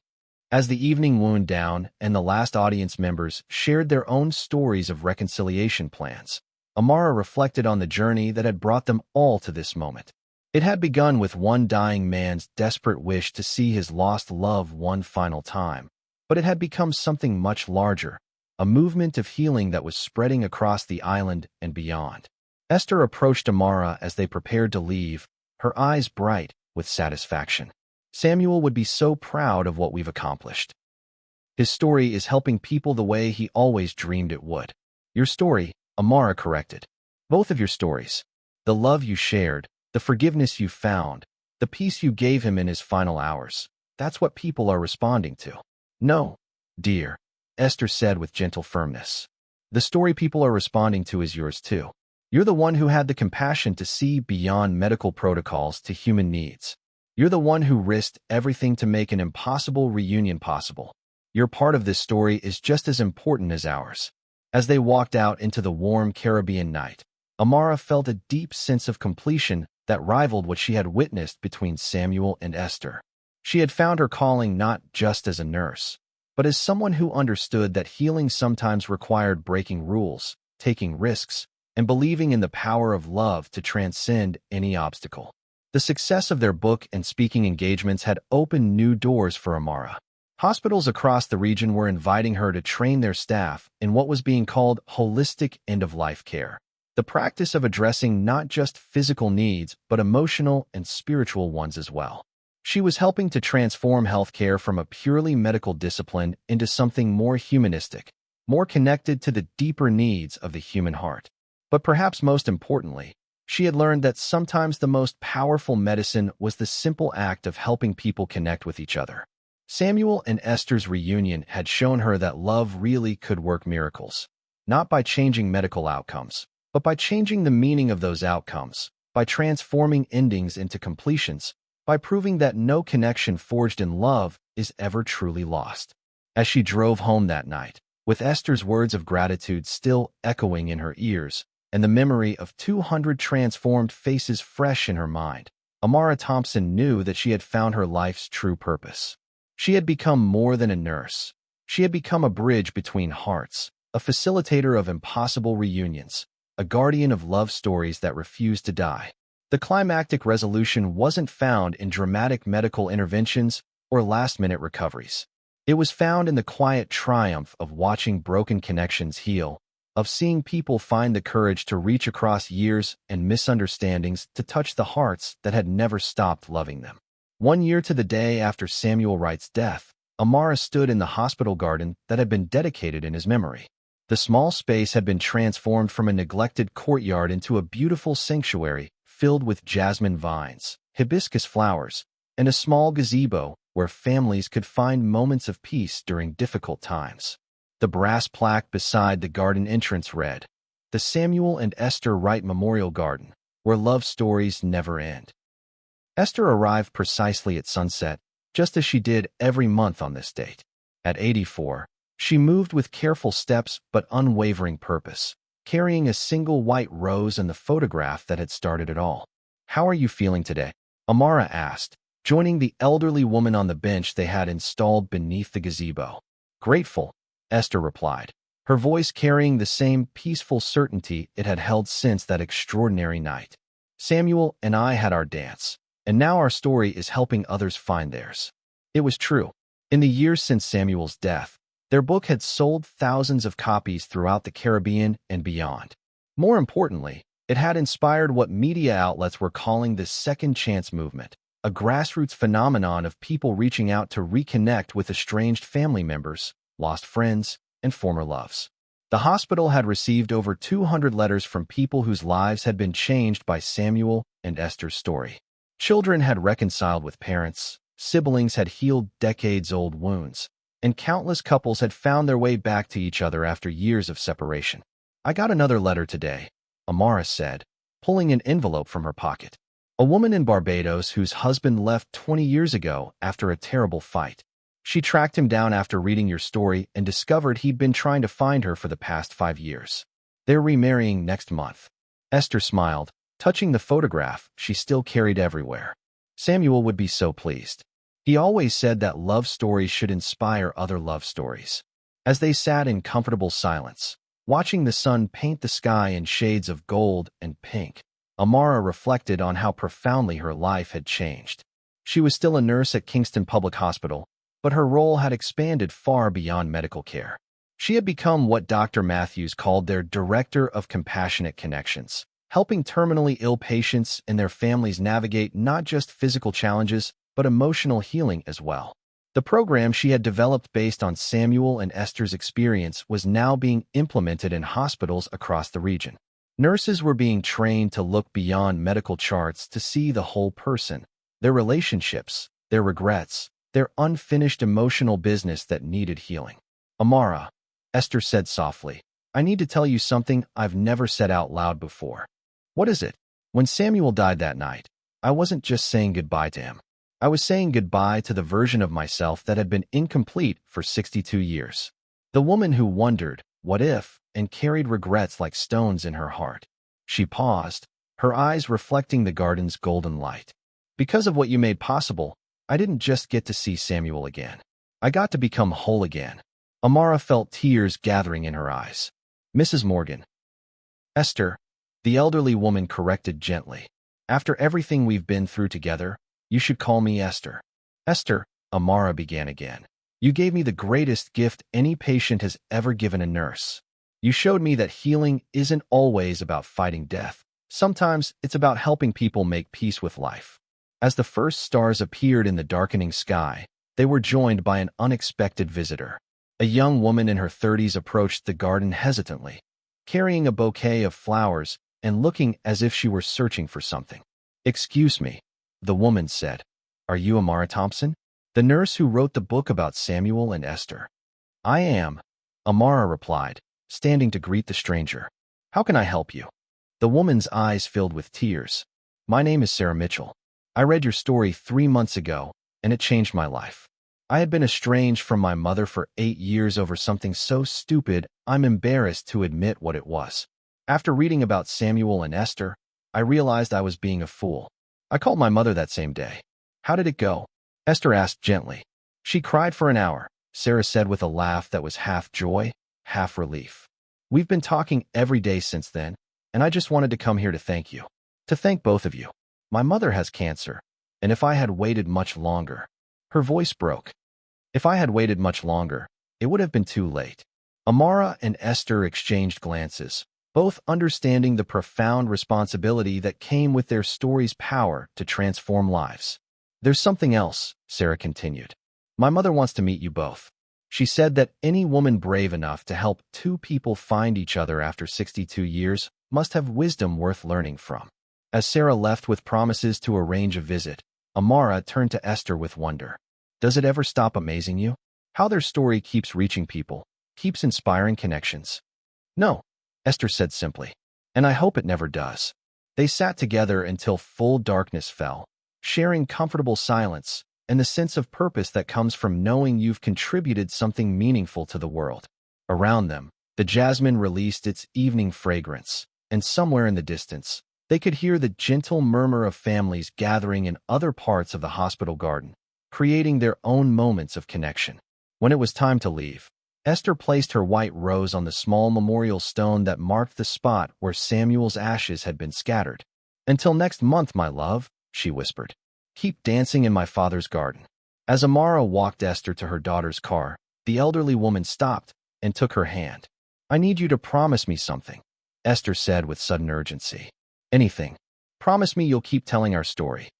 As the evening wound down and the last audience members shared their own stories of reconciliation plans, Amara reflected on the journey that had brought them all to this moment. It had begun with one dying man's desperate wish to see his lost love one final time, but it had become something much larger, a movement of healing that was spreading across the island and beyond. Esther approached Amara as they prepared to leave, her eyes bright with satisfaction. Samuel would be so proud of what we've accomplished. His story is helping people the way he always dreamed it would. Your story, Amara corrected. Both of your stories. The love you shared, the forgiveness you found, the peace you gave him in his final hours. That's what people are responding to. No, dear, Esther said with gentle firmness. The story people are responding to is yours too. You're the one who had the compassion to see beyond medical protocols to human needs. You're the one who risked everything to make an impossible reunion possible. Your part of this story is just as important as ours. As they walked out into the warm Caribbean night, Amara felt a deep sense of completion that rivaled what she had witnessed between Samuel and Esther. She had found her calling not just as a nurse, but as someone who understood that healing sometimes required breaking rules, taking risks, and believing in the power of love to transcend any obstacle. The success of their book and speaking engagements had opened new doors for Amara. Hospitals across the region were inviting her to train their staff in what was being called holistic end-of-life care, the practice of addressing not just physical needs but emotional and spiritual ones as well. She was helping to transform healthcare from a purely medical discipline into something more humanistic, more connected to the deeper needs of the human heart. But perhaps most importantly, she had learned that sometimes the most powerful medicine was the simple act of helping people connect with each other. Samuel and Esther's reunion had shown her that love really could work miracles, not by changing medical outcomes, but by changing the meaning of those outcomes, by transforming endings into completions, by proving that no connection forged in love is ever truly lost. As she drove home that night, with Esther's words of gratitude still echoing in her ears, and the memory of 200 transformed faces fresh in her mind, Amara Thompson knew that she had found her life's true purpose. She had become more than a nurse. She had become a bridge between hearts, a facilitator of impossible reunions, a guardian of love stories that refused to die. The climactic resolution wasn't found in dramatic medical interventions or last-minute recoveries. It was found in the quiet triumph of watching broken connections heal, of seeing people find the courage to reach across years and misunderstandings to touch the hearts that had never stopped loving them. 1 year to the day after Samuel Wright's death, Amara stood in the hospital garden that had been dedicated in his memory. The small space had been transformed from a neglected courtyard into a beautiful sanctuary filled with jasmine vines, hibiscus flowers, and a small gazebo where families could find moments of peace during difficult times. The brass plaque beside the garden entrance read, "The Samuel and Esther Wright Memorial Garden, where love stories never end." Esther arrived precisely at sunset, just as she did every month on this date. At 84, she moved with careful steps but unwavering purpose, carrying a single white rose and the photograph that had started it all. "How are you feeling today?" Amara asked, joining the elderly woman on the bench they had installed beneath the gazebo. "Grateful," Esther replied, her voice carrying the same peaceful certainty it had held since that extraordinary night. "Samuel and I had our dance, and now our story is helping others find theirs." It was true. In the years since Samuel's death, their book had sold thousands of copies throughout the Caribbean and beyond. More importantly, it had inspired what media outlets were calling the second chance movement, a grassroots phenomenon of people reaching out to reconnect with estranged family members, lost friends, and former loves. The hospital had received over 200 letters from people whose lives had been changed by Samuel and Esther's story. Children had reconciled with parents, siblings had healed decades-old wounds, and countless couples had found their way back to each other after years of separation. "I got another letter today," Amara said, pulling an envelope from her pocket. "A woman in Barbados whose husband left 20 years ago after a terrible fight. She tracked him down after reading your story and discovered he'd been trying to find her for the past 5 years. They're remarrying next month." Esther smiled, touching the photograph she still carried everywhere. Samuel would be so pleased. He always said that love stories should inspire other love stories. As they sat in comfortable silence, watching the sun paint the sky in shades of gold and pink, Amara reflected on how profoundly her life had changed. She was still a nurse at Kingston Public Hospital, but her role had expanded far beyond medical care. She had become what Dr. Matthews called their Director of Compassionate Connections, helping terminally ill patients and their families navigate not just physical challenges, but emotional healing as well. The program she had developed based on Samuel and Esther's experience was now being implemented in hospitals across the region. Nurses were being trained to look beyond medical charts to see the whole person, their relationships, their regrets, their unfinished emotional business that needed healing. Amara, Esther said softly, I need to tell you something I've never said out loud before. What is it? When Samuel died that night, I wasn't just saying goodbye to him. I was saying goodbye to the version of myself that had been incomplete for 62 years. The woman who wondered, what if, and carried regrets like stones in her heart. She paused, her eyes reflecting the garden's golden light. Because of what you made possible, I didn't just get to see Samuel again. I got to become whole again. Amara felt tears gathering in her eyes. Mrs. Morgan. Esther, the elderly woman corrected gently. After everything we've been through together, you should call me Esther. Esther, Amara began again. You gave me the greatest gift any patient has ever given a nurse. You showed me that healing isn't always about fighting death. Sometimes it's about helping people make peace with life. As the first stars appeared in the darkening sky, they were joined by an unexpected visitor. A young woman in her 30s approached the garden hesitantly, carrying a bouquet of flowers and looking as if she were searching for something. Excuse me, the woman said. Are you Amara Thompson? The nurse who wrote the book about Samuel and Esther? I am, Amara replied, standing to greet the stranger. How can I help you? The woman's eyes filled with tears. My name is Sarah Mitchell. I read your story 3 months ago, and it changed my life. I had been estranged from my mother for 8 years over something so stupid, I'm embarrassed to admit what it was. After reading about Samuel and Esther, I realized I was being a fool. I called my mother that same day. How did it go? Esther asked gently. She cried for an hour, Sarah said with a laugh that was half joy, half relief. We've been talking every day since then, and I just wanted to come here to thank you. To thank both of you. My mother has cancer, and if I had waited much longer. Her voice broke. If I had waited much longer, it would have been too late. Amara and Esther exchanged glances, both understanding the profound responsibility that came with their story's power to transform lives. There's something else, Sarah continued. My mother wants to meet you both. She said that any woman brave enough to help 2 people find each other after 62 years must have wisdom worth learning from. As Sarah left with promises to arrange a visit, Amara turned to Esther with wonder. Does it ever stop amazing you? How their story keeps reaching people, keeps inspiring connections. No, Esther said simply, and I hope it never does. They sat together until full darkness fell, sharing comfortable silence and the sense of purpose that comes from knowing you've contributed something meaningful to the world. Around them, the jasmine released its evening fragrance, and somewhere in the distance, they could hear the gentle murmur of families gathering in other parts of the hospital garden, creating their own moments of connection. When it was time to leave, Esther placed her white rose on the small memorial stone that marked the spot where Samuel's ashes had been scattered. Until next month, my love, she whispered. Keep dancing in my father's garden. As Amara walked Esther to her daughter's car, the elderly woman stopped and took her hand. I need you to promise me something, Esther said with sudden urgency. Anything. Promise me you'll keep telling our story.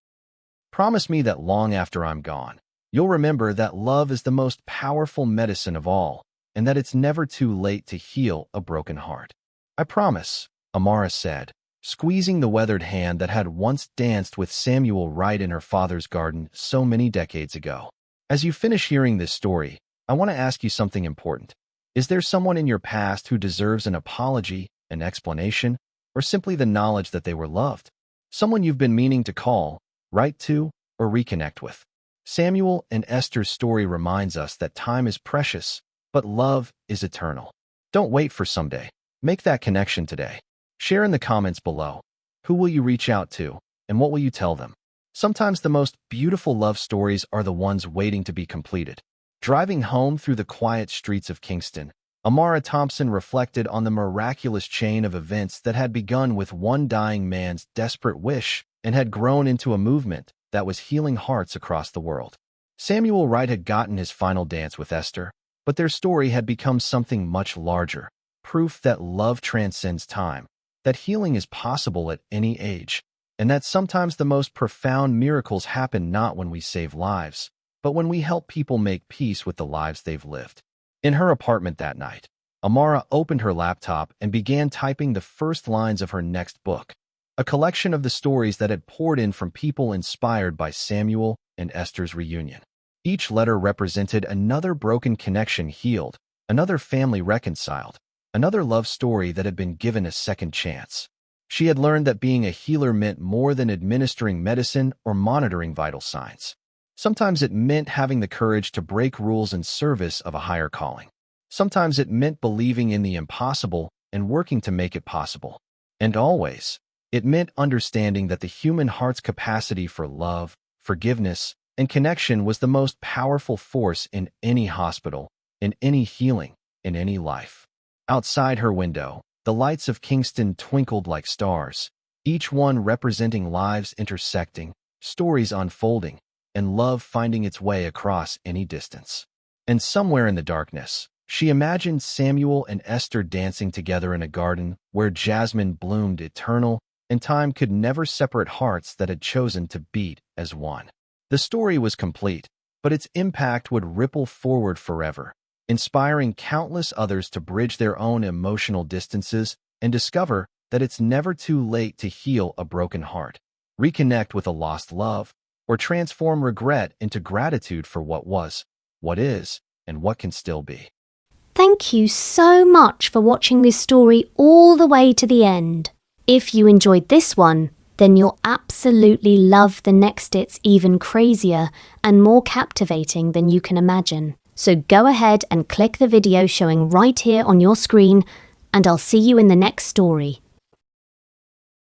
Promise me that long after I'm gone, you'll remember that love is the most powerful medicine of all, and that it's never too late to heal a broken heart. I promise, Amara said, squeezing the weathered hand that had once danced with Samuel Wright in her father's garden so many decades ago. As you finish hearing this story, I want to ask you something important. Is there someone in your past who deserves an apology, an explanation, or simply the knowledge that they were loved? Someone you've been meaning to call, write to, or reconnect with? Samuel and Esther's story reminds us that time is precious, but love is eternal. Don't wait for someday. Make that connection today. Share in the comments below. Who will you reach out to, and what will you tell them? Sometimes the most beautiful love stories are the ones waiting to be completed. Driving home through the quiet streets of Kingston, Amara Thompson reflected on the miraculous chain of events that had begun with one dying man's desperate wish and had grown into a movement that was healing hearts across the world. Samuel Wright had gotten his final dance with Esther, but their story had become something much larger, proof that love transcends time, that healing is possible at any age, and that sometimes the most profound miracles happen not when we save lives, but when we help people make peace with the lives they've lived. In her apartment that night, Amara opened her laptop and began typing the first lines of her next book, a collection of the stories that had poured in from people inspired by Samuel and Esther's reunion. Each letter represented another broken connection healed, another family reconciled, another love story that had been given a second chance. She had learned that being a healer meant more than administering medicine or monitoring vital signs. Sometimes it meant having the courage to break rules in service of a higher calling. Sometimes it meant believing in the impossible and working to make it possible. And always, it meant understanding that the human heart's capacity for love, forgiveness, and connection was the most powerful force in any hospital, in any healing, in any life. Outside her window, the lights of Kingston twinkled like stars, each one representing lives intersecting, stories unfolding, and love finding its way across any distance. And somewhere in the darkness, she imagined Samuel and Esther dancing together in a garden where jasmine bloomed eternal and time could never separate hearts that had chosen to beat as one. The story was complete, but its impact would ripple forward forever, inspiring countless others to bridge their own emotional distances and discover that it's never too late to heal a broken heart, reconnect with a lost love, or transform regret into gratitude for what was, what is, and what can still be. Thank you so much for watching this story all the way to the end. If you enjoyed this one, then you'll absolutely love the next. It's even crazier and more captivating than you can imagine. So go ahead and click the video showing right here on your screen, and I'll see you in the next story.